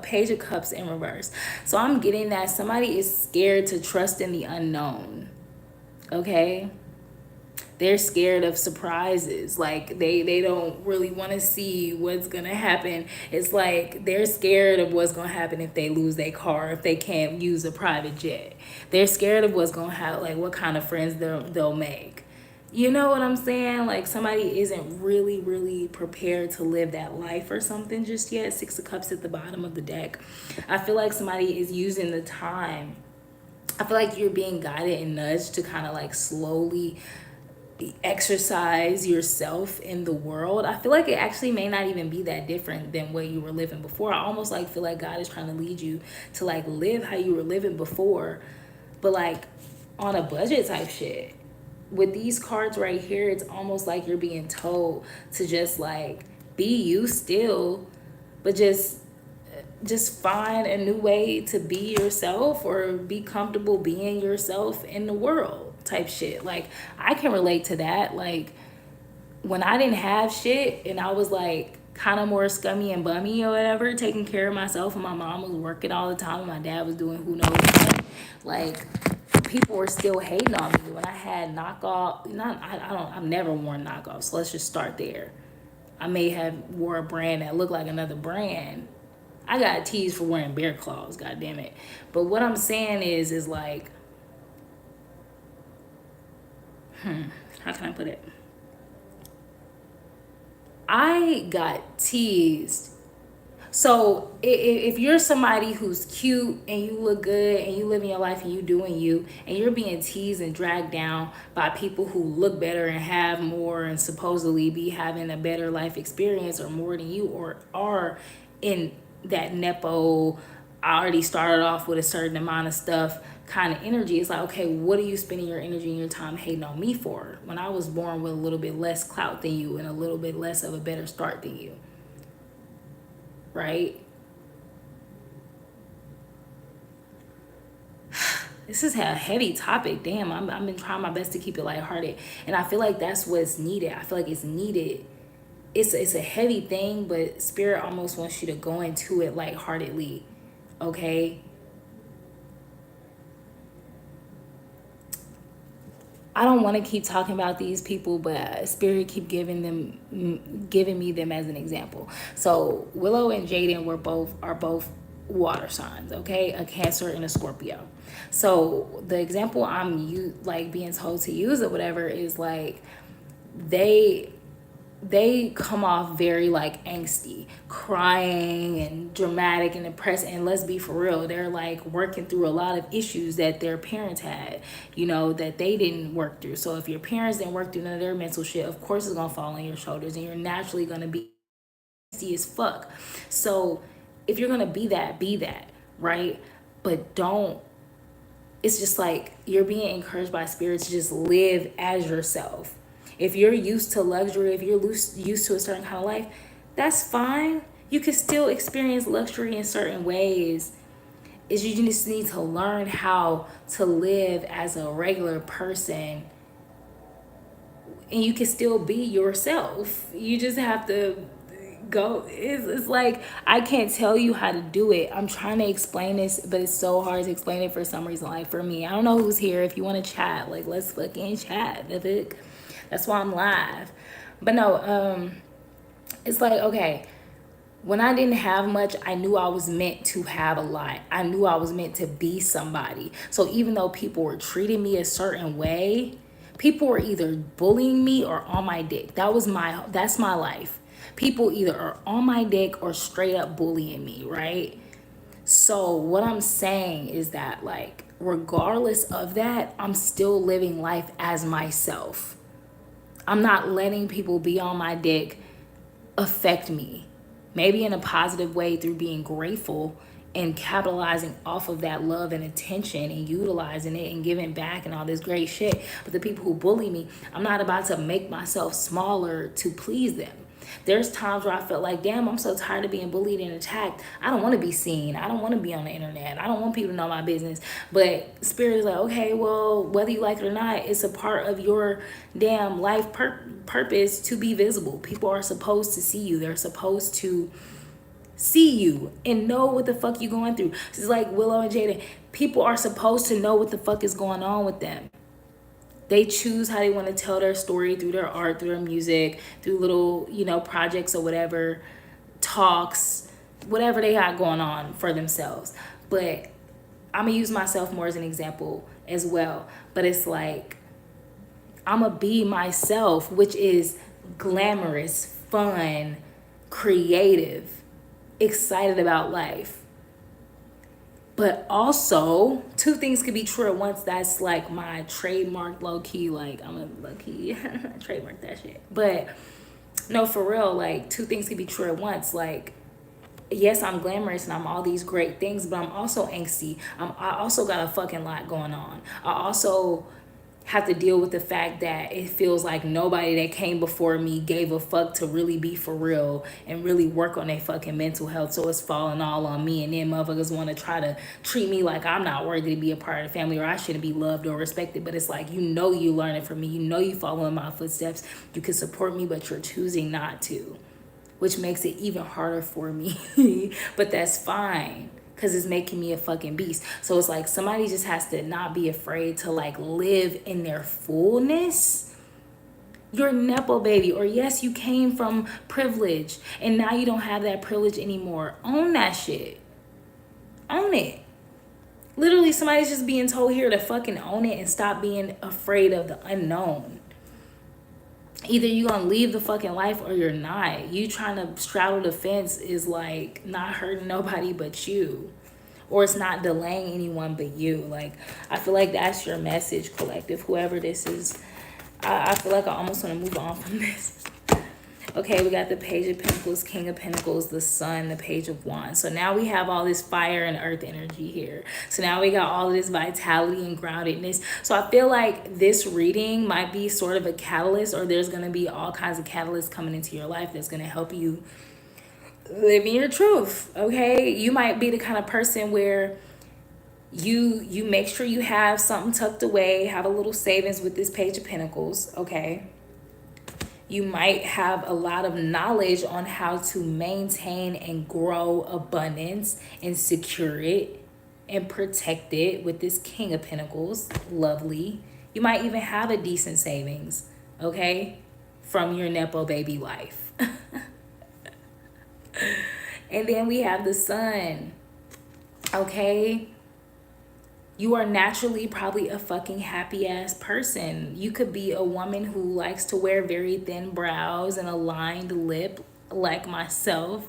[SPEAKER 1] Page of Cups in reverse. So I'm getting that somebody is scared to trust in the unknown. Okay? They're scared of surprises. Like they don't really want to see what's gonna happen. It's like they're scared of what's gonna happen if they lose their car, if they can't use a private jet. They're scared of what's gonna happen, like what kind of friends they'll make. You know what I'm saying? Like somebody isn't really prepared to live that life or something just yet. Six of Cups at the bottom of the deck. I feel like somebody is using the time. I feel like you're being guided and nudged to kind of like slowly exercise yourself in the world. I feel like it actually may not even be that different than what you were living before. I almost like feel like God is trying to lead you to like live how you were living before, but like on a budget type shit. With these cards right here, it's almost like you're being told to just like be you still, but just find a new way to be yourself or be comfortable being yourself in the world type shit. Like I can relate to that. Like when I didn't have shit and I was like kind of more scummy and bummy or whatever, taking care of myself, and my mom was working all the time and my dad was doing who knows what, like people were still hating on me when I had knockoff. I've never worn knockoffs, so let's just start there. I may have wore a brand that looked like another brand. I got teased for wearing bear claws, god damn it. But what I'm saying is like, how can I put it? I got teased. So if you're somebody who's cute and you look good and you live in your life and you doing you, and you're being teased and dragged down by people who look better and have more and supposedly be having a better life experience or more than you, or are in that nepo, I already started off with a certain amount of stuff kind of energy. It's like, okay, what are you spending your energy and your time hating on me for when I was born with a little bit less clout than you and a little bit less of a better start than you? Right? This is a heavy topic. Damn, I've been trying my best to keep it lighthearted, and I feel like that's what's needed. I feel like it's needed. It's a heavy thing, but Spirit almost wants you to go into it lightheartedly. Okay? I don't want to keep talking about these people, but Spirit keep giving me them as an example. So Willow and Jaden are both water signs, okay? A Cancer and a Scorpio. So the example I'm like being told to use or whatever is like they come off very like angsty, crying and dramatic and depressed. And let's be for real, they're like working through a lot of issues that their parents had, that they didn't work through. So if your parents didn't work through none of their mental shit, of course it's gonna fall on your shoulders and you're naturally gonna be angsty as fuck. So if you're gonna be that, right? But it's just like you're being encouraged by Spirit to just live as yourself. If you're used to luxury, if you're used to a certain kind of life, that's fine. You can still experience luxury in certain ways. You just need to learn how to live as a regular person. And you can still be yourself. You just have to go. It's like, I can't tell you how to do it. I'm trying to explain this, but it's so hard to explain it for some reason. Like for me, I don't know who's here. If you want to chat, like let's fucking chat. That's why I'm live. But no, it's like, okay, when I didn't have much, I knew I was meant to have a lot. I knew I was meant to be somebody. So even though people were treating me a certain way, people were either bullying me or on my dick. That's my life. People either are on my dick or straight up bullying me, right? So what I'm saying is that, like, regardless of that, I'm still living life as myself. I'm not letting people be on my dick affect me. maybe in a positive way through being grateful and capitalizing off of that love and attention and utilizing it and giving back and all this great shit. But the people who bully me, I'm not about to make myself smaller to please them. There's times where I felt like, damn, I'm so tired of being bullied and attacked. I don't want to be seen. I don't want to be on the internet. I don't want people to know my business. But Spirit is like, okay, well, whether you like it or not, it's a part of your damn life purpose to be visible. People are supposed to see you. They're supposed to see you and know what the fuck you going through. It's like Willow and Jaden. People are supposed to know what the fuck is going on with them. They choose how they want to tell their story through their art, through their music, through little, projects or whatever, talks, whatever they got going on for themselves. But I'm going to use myself more as an example as well. But it's like, I'm going to be myself, which is glamorous, fun, creative, excited about life. But also, two things could be true at once. That's like my trademark low-key, like I'm a low-key trademark that shit. But no, for real, like two things could be true at once. Like, yes, I'm glamorous and I'm all these great things, but I'm also angsty. I also got a fucking lot going on. I also have to deal with the fact that it feels like nobody that came before me gave a fuck to really be for real and really work on their fucking mental health. So it's falling all on me, and then motherfuckers want to try to treat me like I'm not worthy to be a part of the family or I shouldn't be loved or respected. But it's like, you learning from me, you following my footsteps, you can support me, but you're choosing not to, which makes it even harder for me. But that's fine, because it's making me a fucking beast. So it's like somebody just has to not be afraid to like live in their fullness. You're Nepo baby, or yes, you came from privilege and now you don't have that privilege anymore. Own that shit. Own it. Literally, somebody's just being told here to fucking own it and stop being afraid of the unknown. Either you gonna leave the fucking life or you're not. You trying to straddle the fence is like not hurting nobody but you, or it's not delaying anyone but you. Like, I feel like that's your message, collective, whoever this is. I feel like I almost want to move on from this. Okay, we got the Page of Pentacles, King of Pentacles, the Sun, the Page of Wands. So now we have all this fire and earth energy here. So now we got all of this vitality and groundedness. So I feel like this reading might be sort of a catalyst, or there's going to be all kinds of catalysts coming into your life that's going to help you live in your truth, okay? You might be the kind of person where you make sure you have something tucked away, have a little savings with this Page of Pentacles, okay? You might have a lot of knowledge on how to maintain and grow abundance and secure it and protect it with this King of Pentacles. Lovely. You might even have a decent savings, okay, from your Nepo baby life. And then we have the Sun, okay? You are naturally probably a fucking happy ass person. You could be a woman who likes to wear very thin brows and a lined lip like myself.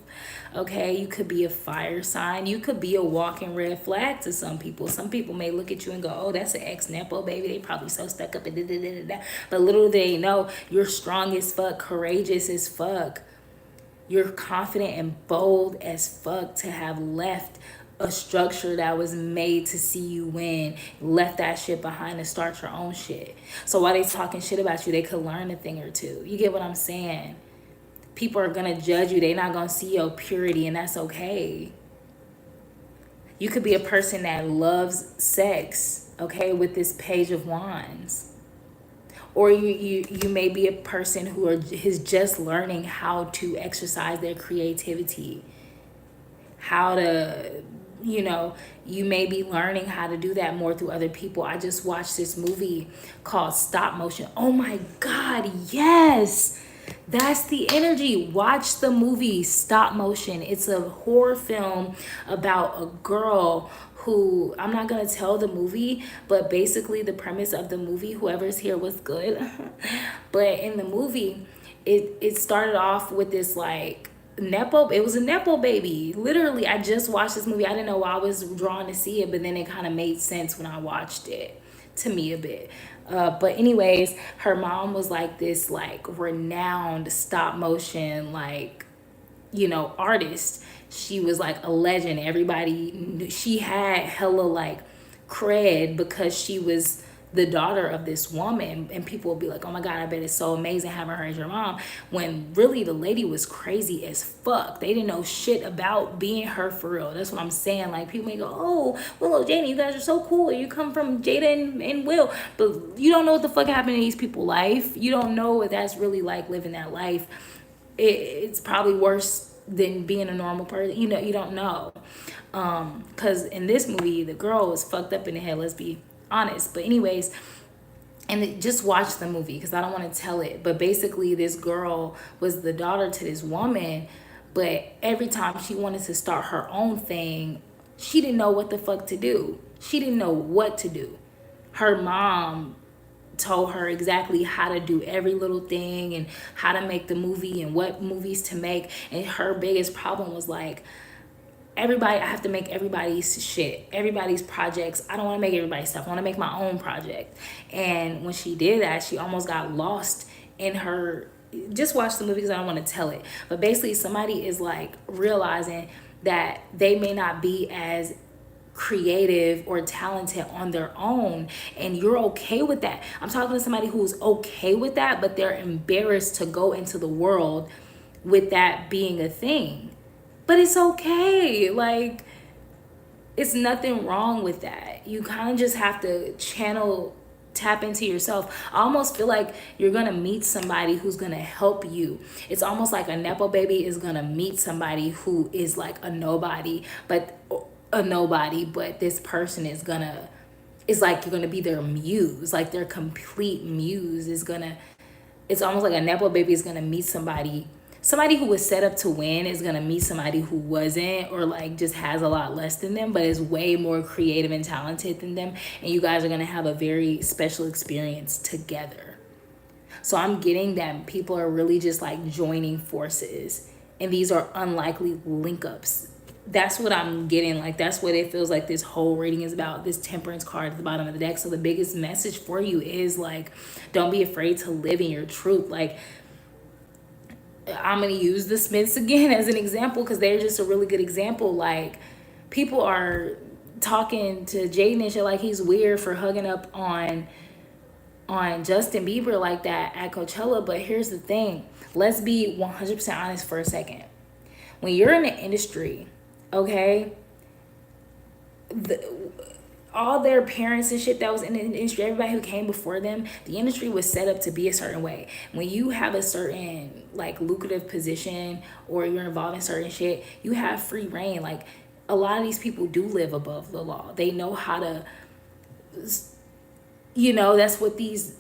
[SPEAKER 1] Okay, you could be a fire sign. You could be a walking red flag to some people. Some people may look at you and go, oh, that's an ex-Nepo baby. They probably so stuck up and da-da-da-da-da. But little do they know, you're strong as fuck, courageous as fuck. You're confident and bold as fuck to have left a structure that was made to see you win, left that shit behind to start your own shit. So while they talking shit about you, they could learn a thing or two. You get what I'm saying? People are gonna judge you. They're not gonna see your purity, and that's okay. You could be a person that loves sex, okay, with this Page of Wands. Or you may be a person who is just learning how to exercise their creativity, how to, you may be learning how to do that more through other people. I just watched this movie called Stop Motion. Oh my God, yes. That's the energy. Watch the movie Stop Motion. It's a horror film about a girl who, I'm not going to tell the movie, but basically the premise of the movie, whoever's here was good. But in the movie, it started off with this like, it was a Nepo baby. Literally, I just watched this movie. I didn't know why I was drawn to see it, but then it kind of made sense when I watched it to me a bit. But anyways, her mom was like this like renowned stop motion like artist. She was like a legend. Everybody knew she had hella like cred because she was the daughter of this woman, and people will be like, oh my god, I bet it's so amazing having her as your mom, when really the lady was crazy as fuck. They didn't know shit about being her for real. That's what I'm saying. Like, people may go, oh, Willow, Jada, you guys are so cool, you come from Jada and Will, but you don't know what the fuck happened in these people's life. You don't know what that's really like, living that life. It's probably worse than being a normal person. You don't know. Because in this movie, the girl was fucked up in the head, let's be honest. But anyways, just watch the movie because I don't want to tell it. But basically, this girl was the daughter to this woman, but every time she wanted to start her own thing, she didn't know what the fuck to do. She didn't know what to do. Her mom told her exactly how to do every little thing and how to make the movie and what movies to make. And her biggest problem was like, I have to make everybody's shit, everybody's projects. I don't want to make everybody's stuff. I want to make my own project. And when she did that, she almost got lost in her. Just watch the movie because I don't want to tell it. But basically, somebody is like realizing that they may not be as creative or talented on their own, and you're okay with that. I'm talking to somebody who's okay with that, but they're embarrassed to go into the world with that being a thing. But it's okay. Like, it's nothing wrong with that. You kind of just have to tap into yourself. I almost feel like you're gonna meet somebody who's gonna help you. It's almost like a nepo baby is gonna meet somebody who is like a nobody, but this person is like, you're gonna be their muse, like their complete muse it's almost like a nepo baby is gonna meet somebody who was set up to win is gonna meet somebody who wasn't, or like just has a lot less than them, but is way more creative and talented than them, and you guys are gonna have a very special experience together. So I'm getting that people are really just like joining forces, and these are unlikely link ups. That's what I'm getting. Like, that's what it feels like this whole reading is about, this temperance card at the bottom of the deck. So the biggest message for you is like, don't be afraid to live in your truth. Like, I'm going to use the Smiths again as an example because they're just a really good example. Like, people are talking to Jaden and shit like he's weird for hugging up on Justin Bieber like that at Coachella. But here's the thing. Let's be 100% honest for a second. When you're in the industry, okay, all their parents and shit that was in the industry, everybody who came before them, the industry was set up to be a certain way. When you have a certain like lucrative position or you're involved in certain shit, you have free reign. Like, a lot of these people do live above the law. They know how to, that's what these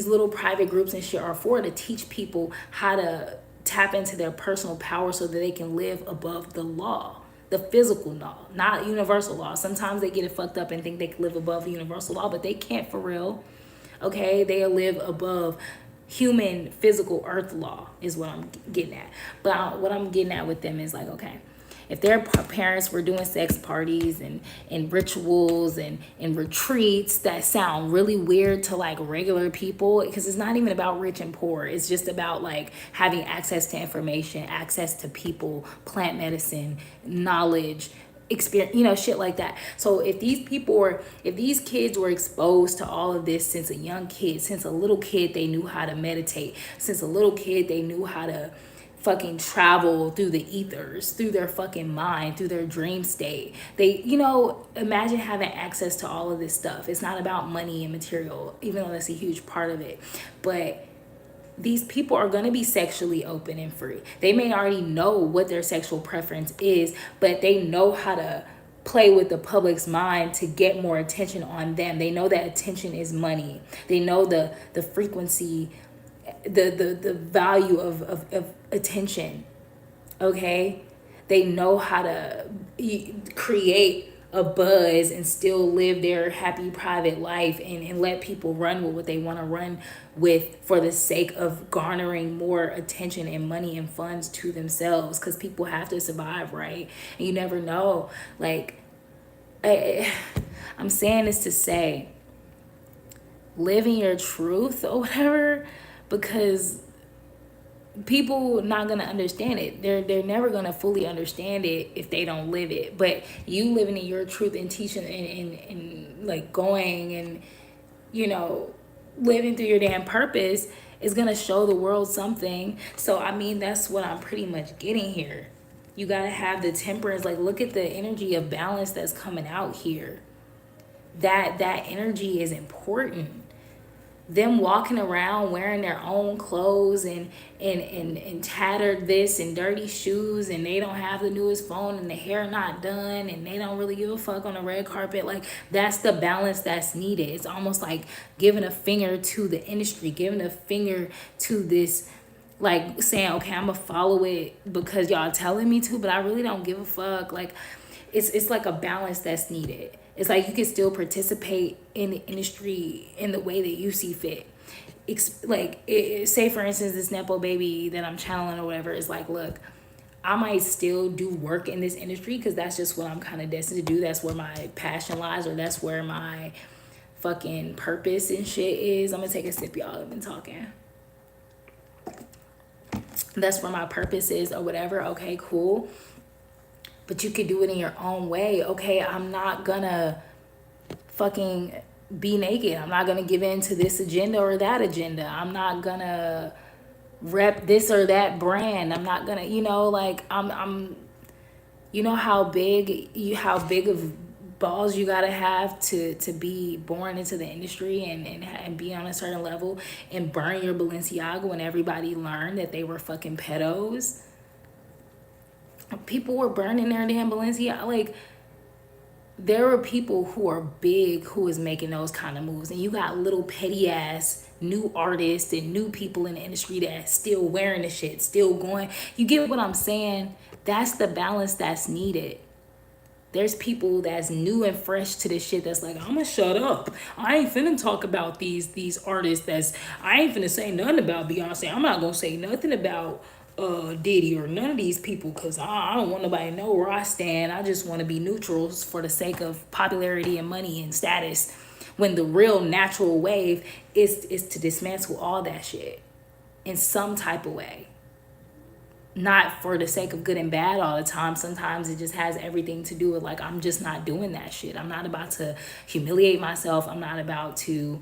[SPEAKER 1] little private groups and shit are for, to teach people how to tap into their personal power so that they can live above the law. The physical law, not universal law. Sometimes they get it fucked up and think they can live above the universal law, but they can't for real. Okay, they live above human physical earth law is what I'm getting at. But what I'm getting at with them is like, okay, if their parents were doing sex parties and rituals and retreats that sound really weird to like regular people, because it's not even about rich and poor. It's just about like having access to information, access to people, plant medicine, knowledge, experience, shit like that. So if these kids were exposed to all of this since a young kid, since a little kid, they knew how to meditate. Since a little kid, they knew how to fucking travel through the ethers, through their fucking mind, through their dream state. They, imagine having access to all of this stuff. It's not about money and material, even though that's a huge part of it. But these people are going to be sexually open and free. They may already know what their sexual preference is, but they know how to play with the public's mind to get more attention on them. They know that attention is money. They know the frequency, the value of attention. Okay, they know how to create a buzz and still live their happy private life and let people run with what they want to run with for the sake of garnering more attention and money and funds to themselves, because people have to survive, right? And you never know. Like, I'm saying this to say, living your truth or whatever, because people not gonna understand it. They're never gonna fully understand it if they don't live it. But you living in your truth and teaching and like going and, you know, living through your damn purpose is gonna show the world something. So I mean, that's what I'm pretty much getting here. You gotta have the temperance. Like, look at the energy of balance that's coming out here. That energy is important. Them walking around wearing their own clothes and tattered this and dirty shoes, and they don't have the newest phone and the hair not done and they don't really give a fuck on the red carpet. Like, that's the balance that's needed. It's almost like giving a finger to the industry, giving a finger to this, like saying, okay, I'm gonna follow it because y'all telling me to, but I really don't give a fuck. Like, it's like a balance that's needed. It's like you can still participate in the industry in the way that you see fit. Say for instance, this Nepo baby that I'm channeling or whatever is like, look, I might still do work in this industry because that's just what I'm kind of destined to do. That's where my passion lies, or that's where my fucking purpose and shit is. I'm gonna take a sip, y'all. I've been talking. That's where my purpose is or whatever. Okay, cool. But you could do it in your own way. Okay, I'm not gonna fucking be naked. I'm not gonna give in to this agenda or that agenda. I'm not gonna rep this or that brand. I'm not gonna, you know, like I'm you know how big of balls you gotta have to be born into the industry and be on a certain level and burn your Balenciaga when everybody learned that they were fucking pedos. People were burning their damn Balenciaga. Like, there were people who are big who was making those kind of moves, and you got little petty ass new artists and new people in the industry that's still wearing the shit, still going. You get what I'm saying? That's the balance that's needed. There's people that's new and fresh to this shit that's like, I'm gonna shut up. I ain't finna talk about these artists. I ain't finna say nothing about Beyonce. I'm not gonna say nothing about Diddy or none of these people because I don't want nobody to know where I stand. I just want to be neutral for the sake of popularity and money and status, when the real natural wave is to dismantle all that shit in some type of way. Not for the sake of good and bad all the time. Sometimes it just has everything to do with, like, I'm just not doing that shit. I'm not about to humiliate myself. I'm not about to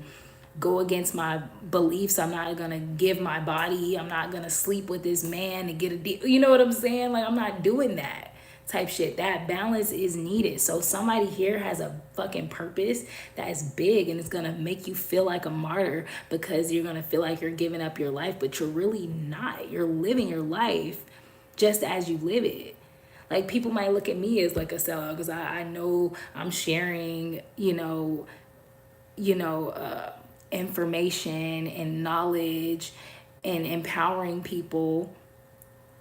[SPEAKER 1] go against my beliefs. I'm not gonna give my body. I'm not gonna sleep with this man to get a deal. You know what I'm saying? Like, I'm not doing that type shit. That balance is needed. So somebody here has a fucking purpose that is big, and it's gonna make you feel like a martyr because you're gonna feel like you're giving up your life, but you're really not. You're living your life just as you live it. Like, people might look at me as like a sellout because I know I'm sharing, information and knowledge and empowering people,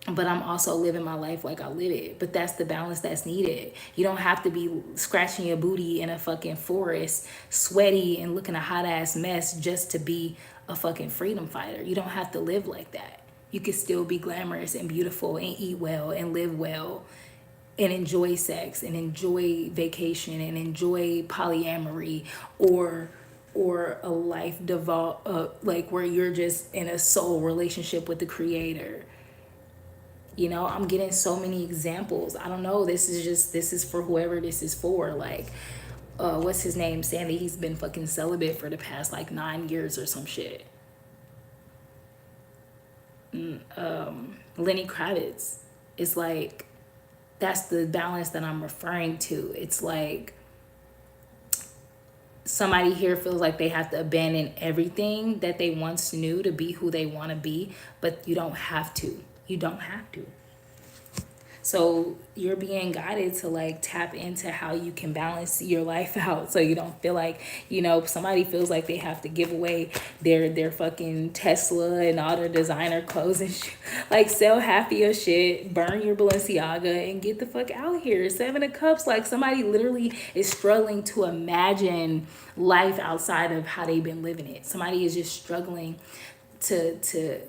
[SPEAKER 1] but I'm also living my life like I live it. But that's the balance that's needed. You don't have to be scratching your booty in a fucking forest, sweaty and looking a hot ass mess just to be a fucking freedom fighter. You don't have to live like that. You can still be glamorous and beautiful and eat well and live well and enjoy sex and enjoy vacation and enjoy polyamory or a life like where you're just in a soul relationship with the creator. I'm getting so many examples. I don't know. This is for whoever this is for. Like, what's his name? Sandy. He's been fucking celibate for the past like 9 years or some shit. Lenny Kravitz. It's like, that's the balance that I'm referring to. It's like somebody here feels like they have to abandon everything that they once knew to be who they want to be, but you don't have to. You don't have to. So you're being guided to like tap into how you can balance your life out, so you don't feel like, somebody feels like they have to give away their fucking Tesla and all their designer clothes and shit. Like, sell half of your shit, burn your Balenciaga, and get the fuck out here. 7 of Cups, like, somebody literally is struggling to imagine life outside of how they've been living it. Somebody is just struggling to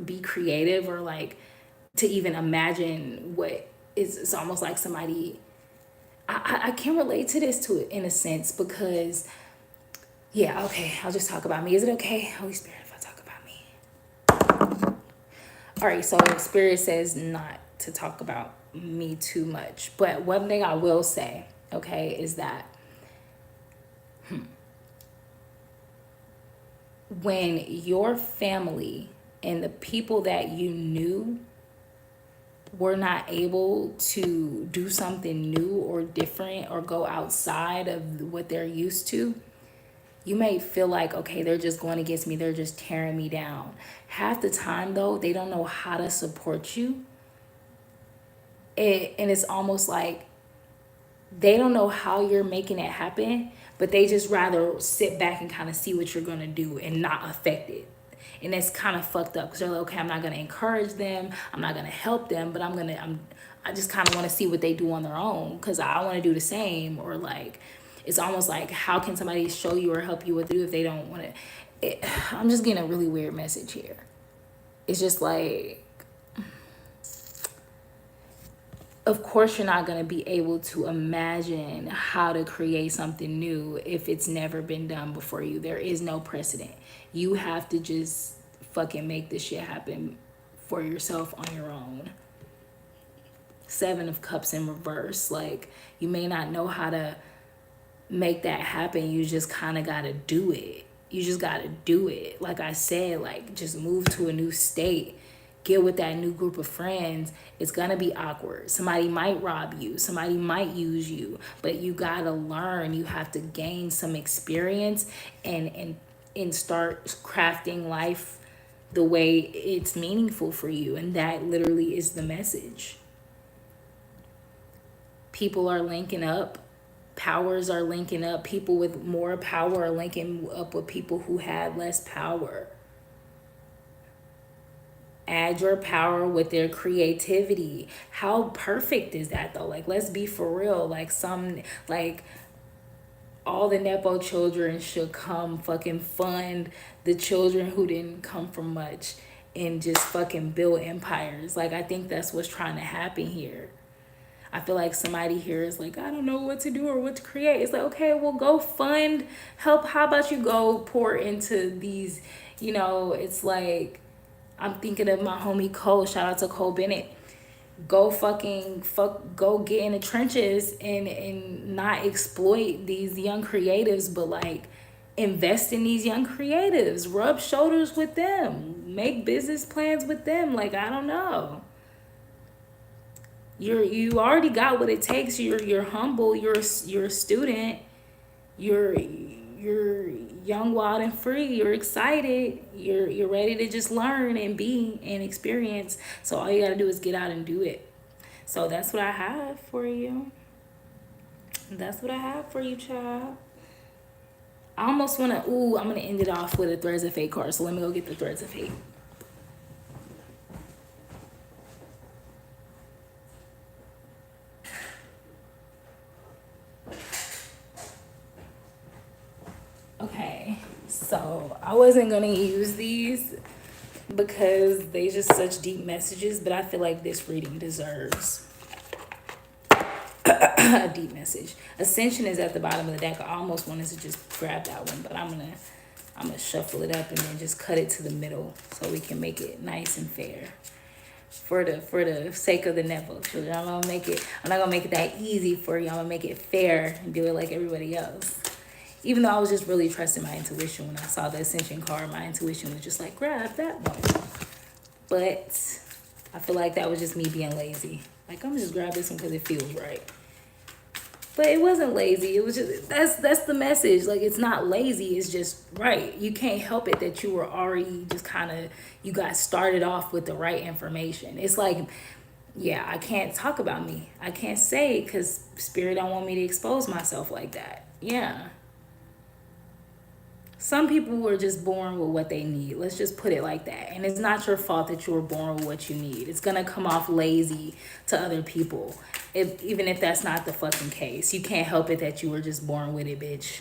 [SPEAKER 1] be creative, or like to even imagine what is. It's almost like somebody, I can relate to this to it in a sense, because I'll just talk about me. Is it okay, Holy Spirit, if I talk about me? All right, so Spirit says not to talk about me too much. But one thing I will say, okay, is that when your family and the people that you knew were not able to do something new or different or go outside of what they're used to, you may feel like, okay, they're just going against me, they're just tearing me down. Half the time, though, they don't know how to support you. And it's almost like they don't know how you're making it happen, but they just rather sit back and kind of see what you're going to do and not affect it. And it's kind of fucked up because they're like, okay, I'm not going to encourage them, I'm not going to help them, but I just kind of want to see what they do on their own because I want to do the same. Or like, it's almost like, how can somebody show you or help you what to do if they don't want to? I'm just getting a really weird message here. It's just like, of course you're not going to be able to imagine how to create something new if it's never been done before you. There is no precedent. You have to just fucking make this shit happen for yourself on your own. 7 of Cups in reverse. Like, you may not know how to make that happen. You just kind of got to do it. You just got to do it. Like I said, like, just move to a new state. Get with that new group of friends. It's gonna be awkward. Somebody might rob you, somebody might use you, but you gotta learn. You have to gain some experience and start crafting life the way it's meaningful for you. And that literally is the message. People are linking up, powers are linking up. People with more power are linking up with people who had less power. Add your power with their creativity. How perfect is that though? Like, let's be for real. Like, all the Nepo children should come fucking fund the children who didn't come from much and just fucking build empires. Like, I think that's what's trying to happen here. I feel like somebody here is like, I don't know what to do or what to create. It's like, okay, well, go fund, help. How about you go pour into these, it's like, I'm thinking of my homie Cole. Shout out to Cole Bennett. Go go get in the trenches and not exploit these young creatives, but like invest in these young creatives. Rub shoulders with them. Make business plans with them. Like, I don't know. You already got what it takes. You're humble. You're a student. You're young, wild, and free. You're excited. You're ready to just learn and be and experience. So all you gotta do is get out and do it. So that's what I have for you. That's what I have for you, child. I almost wanna, I'm gonna end it off with a Threads of Fate card. So let me go get the Threads of Fate. Okay, so I wasn't gonna use these because they just such deep messages, but I feel like this reading deserves a deep message. Ascension is at the bottom of the deck. I almost wanted to just grab that one, but I'm gonna shuffle it up and then just cut it to the middle so we can make it nice and fair. For the sake of the Nepo children, I'm not gonna make it that easy for you. I'm gonna make it fair and do it like everybody else. Even though I was just really trusting my intuition when I saw the Ascension card, my intuition was just like, grab that one. But I feel like that was just me being lazy. Like, I'm just grab this one because it feels right. But it wasn't lazy. It was just, that's the message. Like, it's not lazy. It's just right. You can't help it that you were already just you got started off with the right information. It's like, yeah, I can't talk about me. I can't say because Spirit don't want me to expose myself like that. Yeah. Some people were just born with what they need. Let's just put it like that. And it's not your fault that you were born with what you need. It's going to come off lazy to other people. Even if that's not the fucking case. You can't help it that you were just born with it, bitch.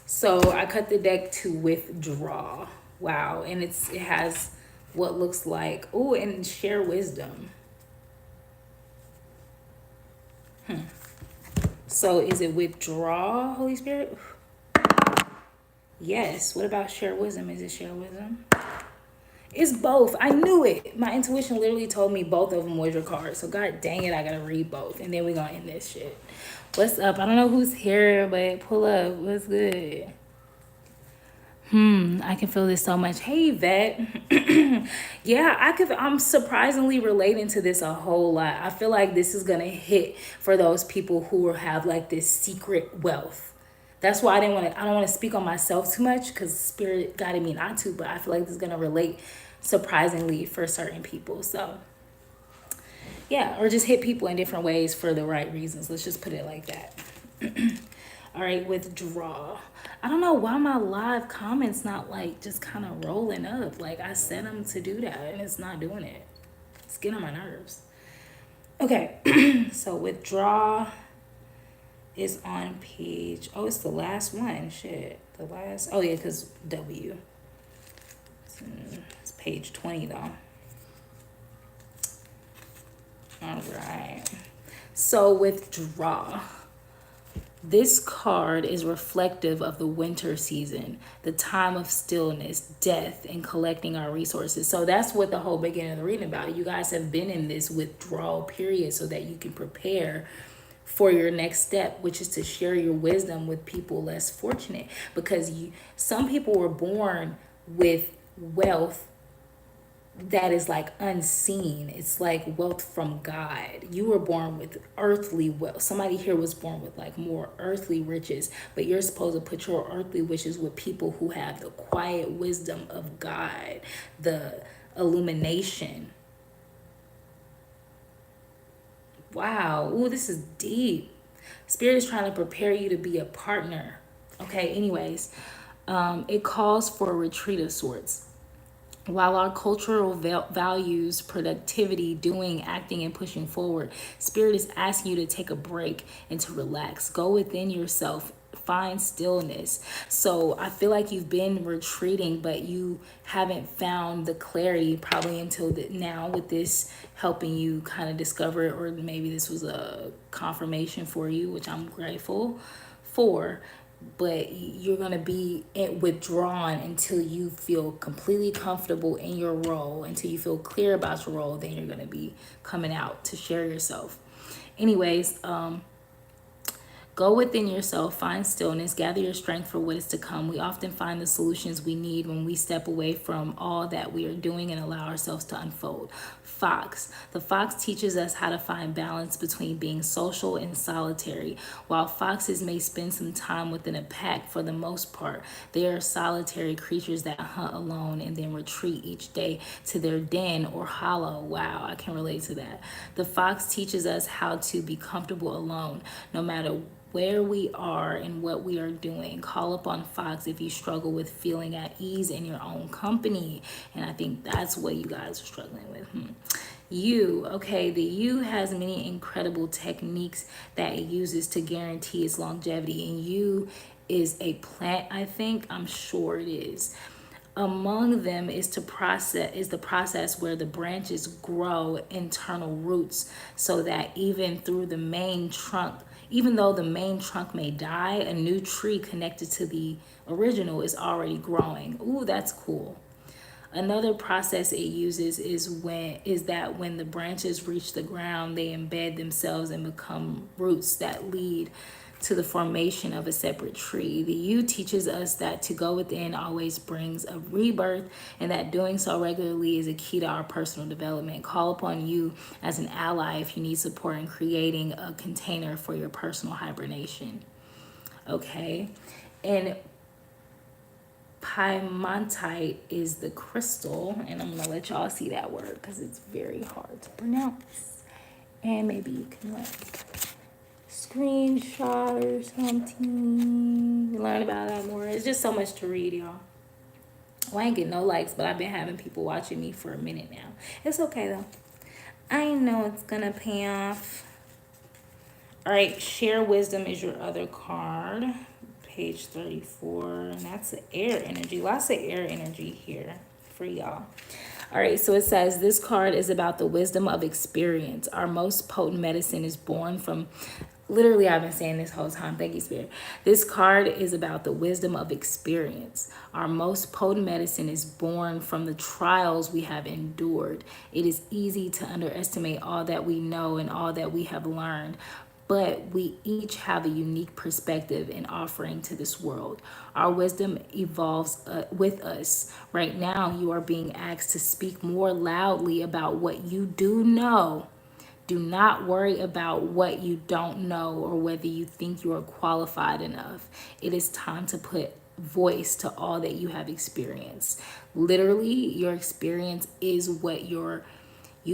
[SPEAKER 1] So I cut the deck to withdraw. Wow. And it has what looks like, and share wisdom. So is it withdraw, Holy Spirit? Yes. What about share wisdom? Is it share wisdom? It's both. I knew it. My intuition literally told me both of them was your card. So god dang it, I gotta read both. And then we gonna end this shit. What's up? I don't know who's here, but pull up. What's good? I can feel this so much. Hey, Vet. Yeah, I'm surprisingly relating to this a whole lot. I feel like this is gonna hit for those people who have like this secret wealth. That's why I don't want to speak on myself too much because spirit guided me not to, but I feel like this is gonna relate surprisingly for certain people. So yeah, or just hit people in different ways for the right reasons. Let's just put it like that. All right, withdraw. I don't know why my live comments not like just kind of rolling up. Like I set them to do that and it's not doing it. It's getting on my nerves. Okay, so withdraw is on page. Oh, it's the last one. Shit, the last. Oh yeah, because W. It's page 20 though. All right. So withdraw. This card is reflective of the winter season, the time of stillness, death, and collecting our resources. So that's what the whole beginning of the reading about. You guys have been in this withdrawal period so that you can prepare for your next step, which is to share your wisdom with people less fortunate. Because some people were born with wealth that is like unseen. It's like wealth from God. You were born with earthly wealth. Somebody here was born with like more earthly riches, but you're supposed to put your earthly wishes with people who have the quiet wisdom of God, the illumination. Wow. Ooh, this is deep. Spirit is trying to prepare you to be a partner. Okay, anyways, it calls for a retreat of sorts. While our cultural values productivity, doing, acting, and pushing forward, Spirit is asking you to take a break and to relax. Go within yourself. Find stillness. So I feel like you've been retreating, but you haven't found the clarity probably until now with this helping you kind of discover it, or maybe this was a confirmation for you, which I'm grateful for. But you're going to be withdrawn until you feel completely comfortable in your role, until you feel clear about your role. Then you're going to be coming out to share yourself. Anyways, go within yourself, find stillness, gather your strength for what is to come. We often find the solutions we need when we step away from all that we are doing and allow ourselves to unfold. Fox. The fox teaches us how to find balance between being social and solitary. While foxes may spend some time within a pack, for the most part, they are solitary creatures that hunt alone and then retreat each day to their den or hollow. Wow, I can relate to that. The fox teaches us how to be comfortable alone, no matter where we are and what we are doing. Call upon Fox if you struggle with feeling at ease in your own company. And I think that's what you guys are struggling with. You, okay, the you has many incredible techniques that it uses to guarantee its longevity. And you is a plant, I think. I'm sure it is. Among them is the process where the branches grow internal roots so that even though the main trunk may die, a new tree connected to the original is already growing. Ooh, that's cool. Another process it uses is that when the branches reach the ground, they embed themselves and become roots that lead to the formation of a separate tree. The U teaches us that to go within always brings a rebirth, and that doing so regularly is a key to our personal development. Call upon you as an ally if you need support in creating a container for your personal hibernation. Okay, and Piemontite is the crystal, and I'm gonna let y'all see that word because it's very hard to pronounce. And maybe you can like screenshot or something, learn about that more. It's just so much to read, y'all. Well, I ain't getting no likes, but I've been having people watching me for a minute now. It's okay though. I know it's gonna pay off. All right, share wisdom is your other card, page 34, and that's the air energy. Lots of air energy here for y'all. All right, so it says this card is about the wisdom of experience. Our most potent medicine is born from literally I've been saying this whole time, thank you, Spirit. This card is about the wisdom of experience. Our most potent medicine is born from the trials we have endured. It is easy to underestimate all that we know and all that we have learned, but we each have a unique perspective and offering to this world. Our wisdom evolves with us. Right now, you are being asked to speak more loudly about what you do know. Do not worry about what you don't know or whether you think you are qualified enough. It is time to put voice to all that you have experienced. Literally, your experience is what you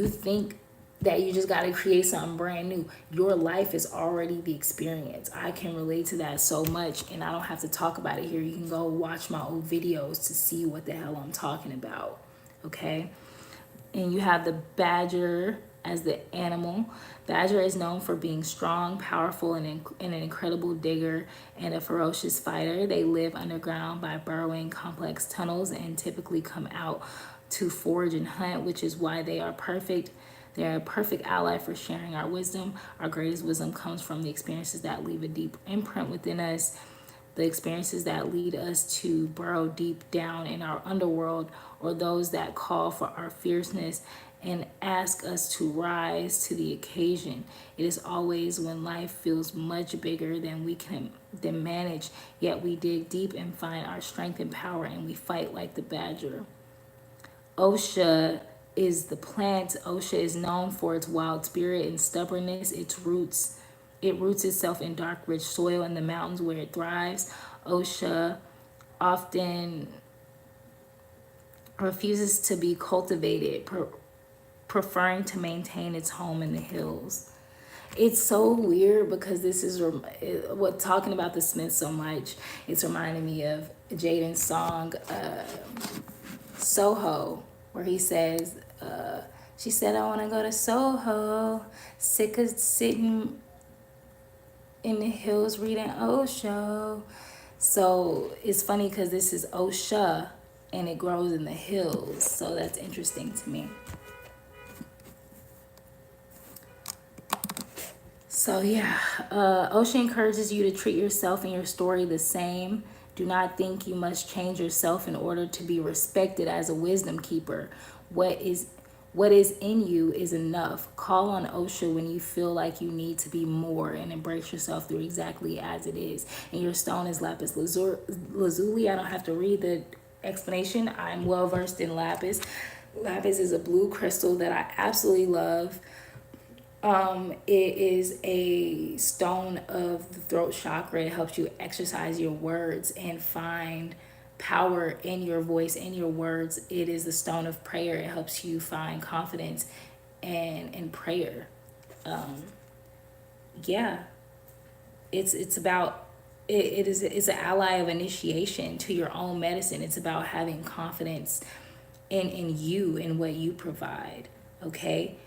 [SPEAKER 1] think that you just got to create something brand new. Your life is already the experience. I can relate to that so much, and I don't have to talk about it here. You can go watch my old videos to see what the hell I'm talking about. Okay? And you have the badger as the animal. Badger is known for being strong, powerful, and an incredible digger and a ferocious fighter. They live underground by burrowing complex tunnels and typically come out to forage and hunt, which is why they are perfect. They're a perfect ally for sharing our wisdom. Our greatest wisdom comes from the experiences that leave a deep imprint within us, the experiences that lead us to burrow deep down in our underworld, or those that call for our fierceness and ask us to rise to the occasion. It is always when life feels much bigger than we can manage, yet we dig deep and find our strength and power, and we fight like the badger. Osha is the plant. Osha is known for its wild spirit and stubbornness. It roots itself in dark, rich soil in the mountains where it thrives. Osha often refuses to be cultivated, preferring to maintain its home in the hills. It's so weird because this is what talking about the Smiths so much. It's reminding me of Jaden's song Soho, where he says, she said, I want to go to Soho, sick of sitting in the hills reading Osho. So it's funny because this is Osha and it grows in the hills. So that's interesting to me. So yeah, Osha encourages you to treat yourself and your story the same. Do not think you must change yourself in order to be respected as a wisdom keeper. What is in you is enough. Call on Osha when you feel like you need to be more, and embrace yourself through exactly as it is. And your stone is lapis lazuli. I don't have to read the explanation. I'm well versed in lapis. Lapis is a blue crystal that I absolutely love. It is a stone of the throat chakra. It helps you exercise your words and find power in your voice and your words. It is the stone of prayer. It helps you find confidence and prayer. Yeah, it's about it's an ally of initiation to your own medicine. It's about having confidence in you and what you provide. Okay.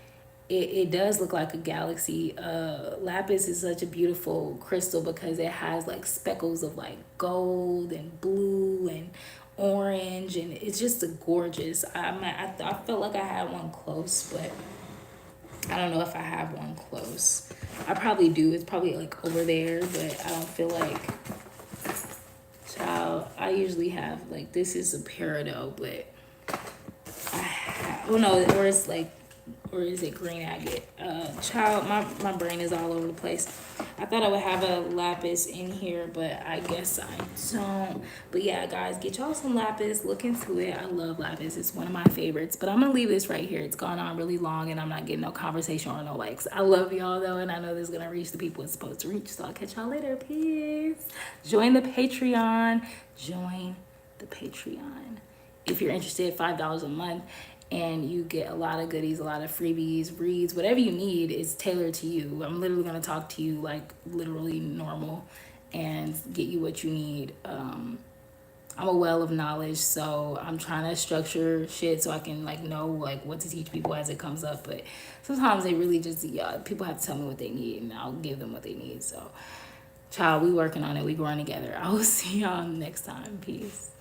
[SPEAKER 1] It does look like a galaxy. Lapis is such a beautiful crystal because it has like speckles of like gold and blue and orange, and it's just a gorgeous. I felt like I had one close, but I don't know if I have one close. I probably do. It's probably like over there, but I don't feel like. Child, I usually have like, this is a peridot, but I have. Well, no, or it's like. Or is it green agate? Child, my brain is all over the place. I thought I would have a lapis in here, but I guess I don't. But yeah, guys, get y'all some lapis. Look into it. I love lapis. It's one of my favorites. But I'm going to leave this right here. It's gone on really long, and I'm not getting no conversation or no likes. I love y'all, though, and I know this is going to reach the people it's supposed to reach. So I'll catch y'all later. Peace. Join the Patreon. Join the Patreon. If you're interested, $5 a month. And you get a lot of goodies, a lot of freebies, reads, whatever you need is tailored to you. I'm literally going to talk to you like literally normal and get you what you need. I'm a well of knowledge, so I'm trying to structure shit so I can like know like what to teach people as it comes up. But sometimes they really just, people have to tell me what they need, and I'll give them what they need. So, child, we working on it. We growing together. I will see y'all next time. Peace.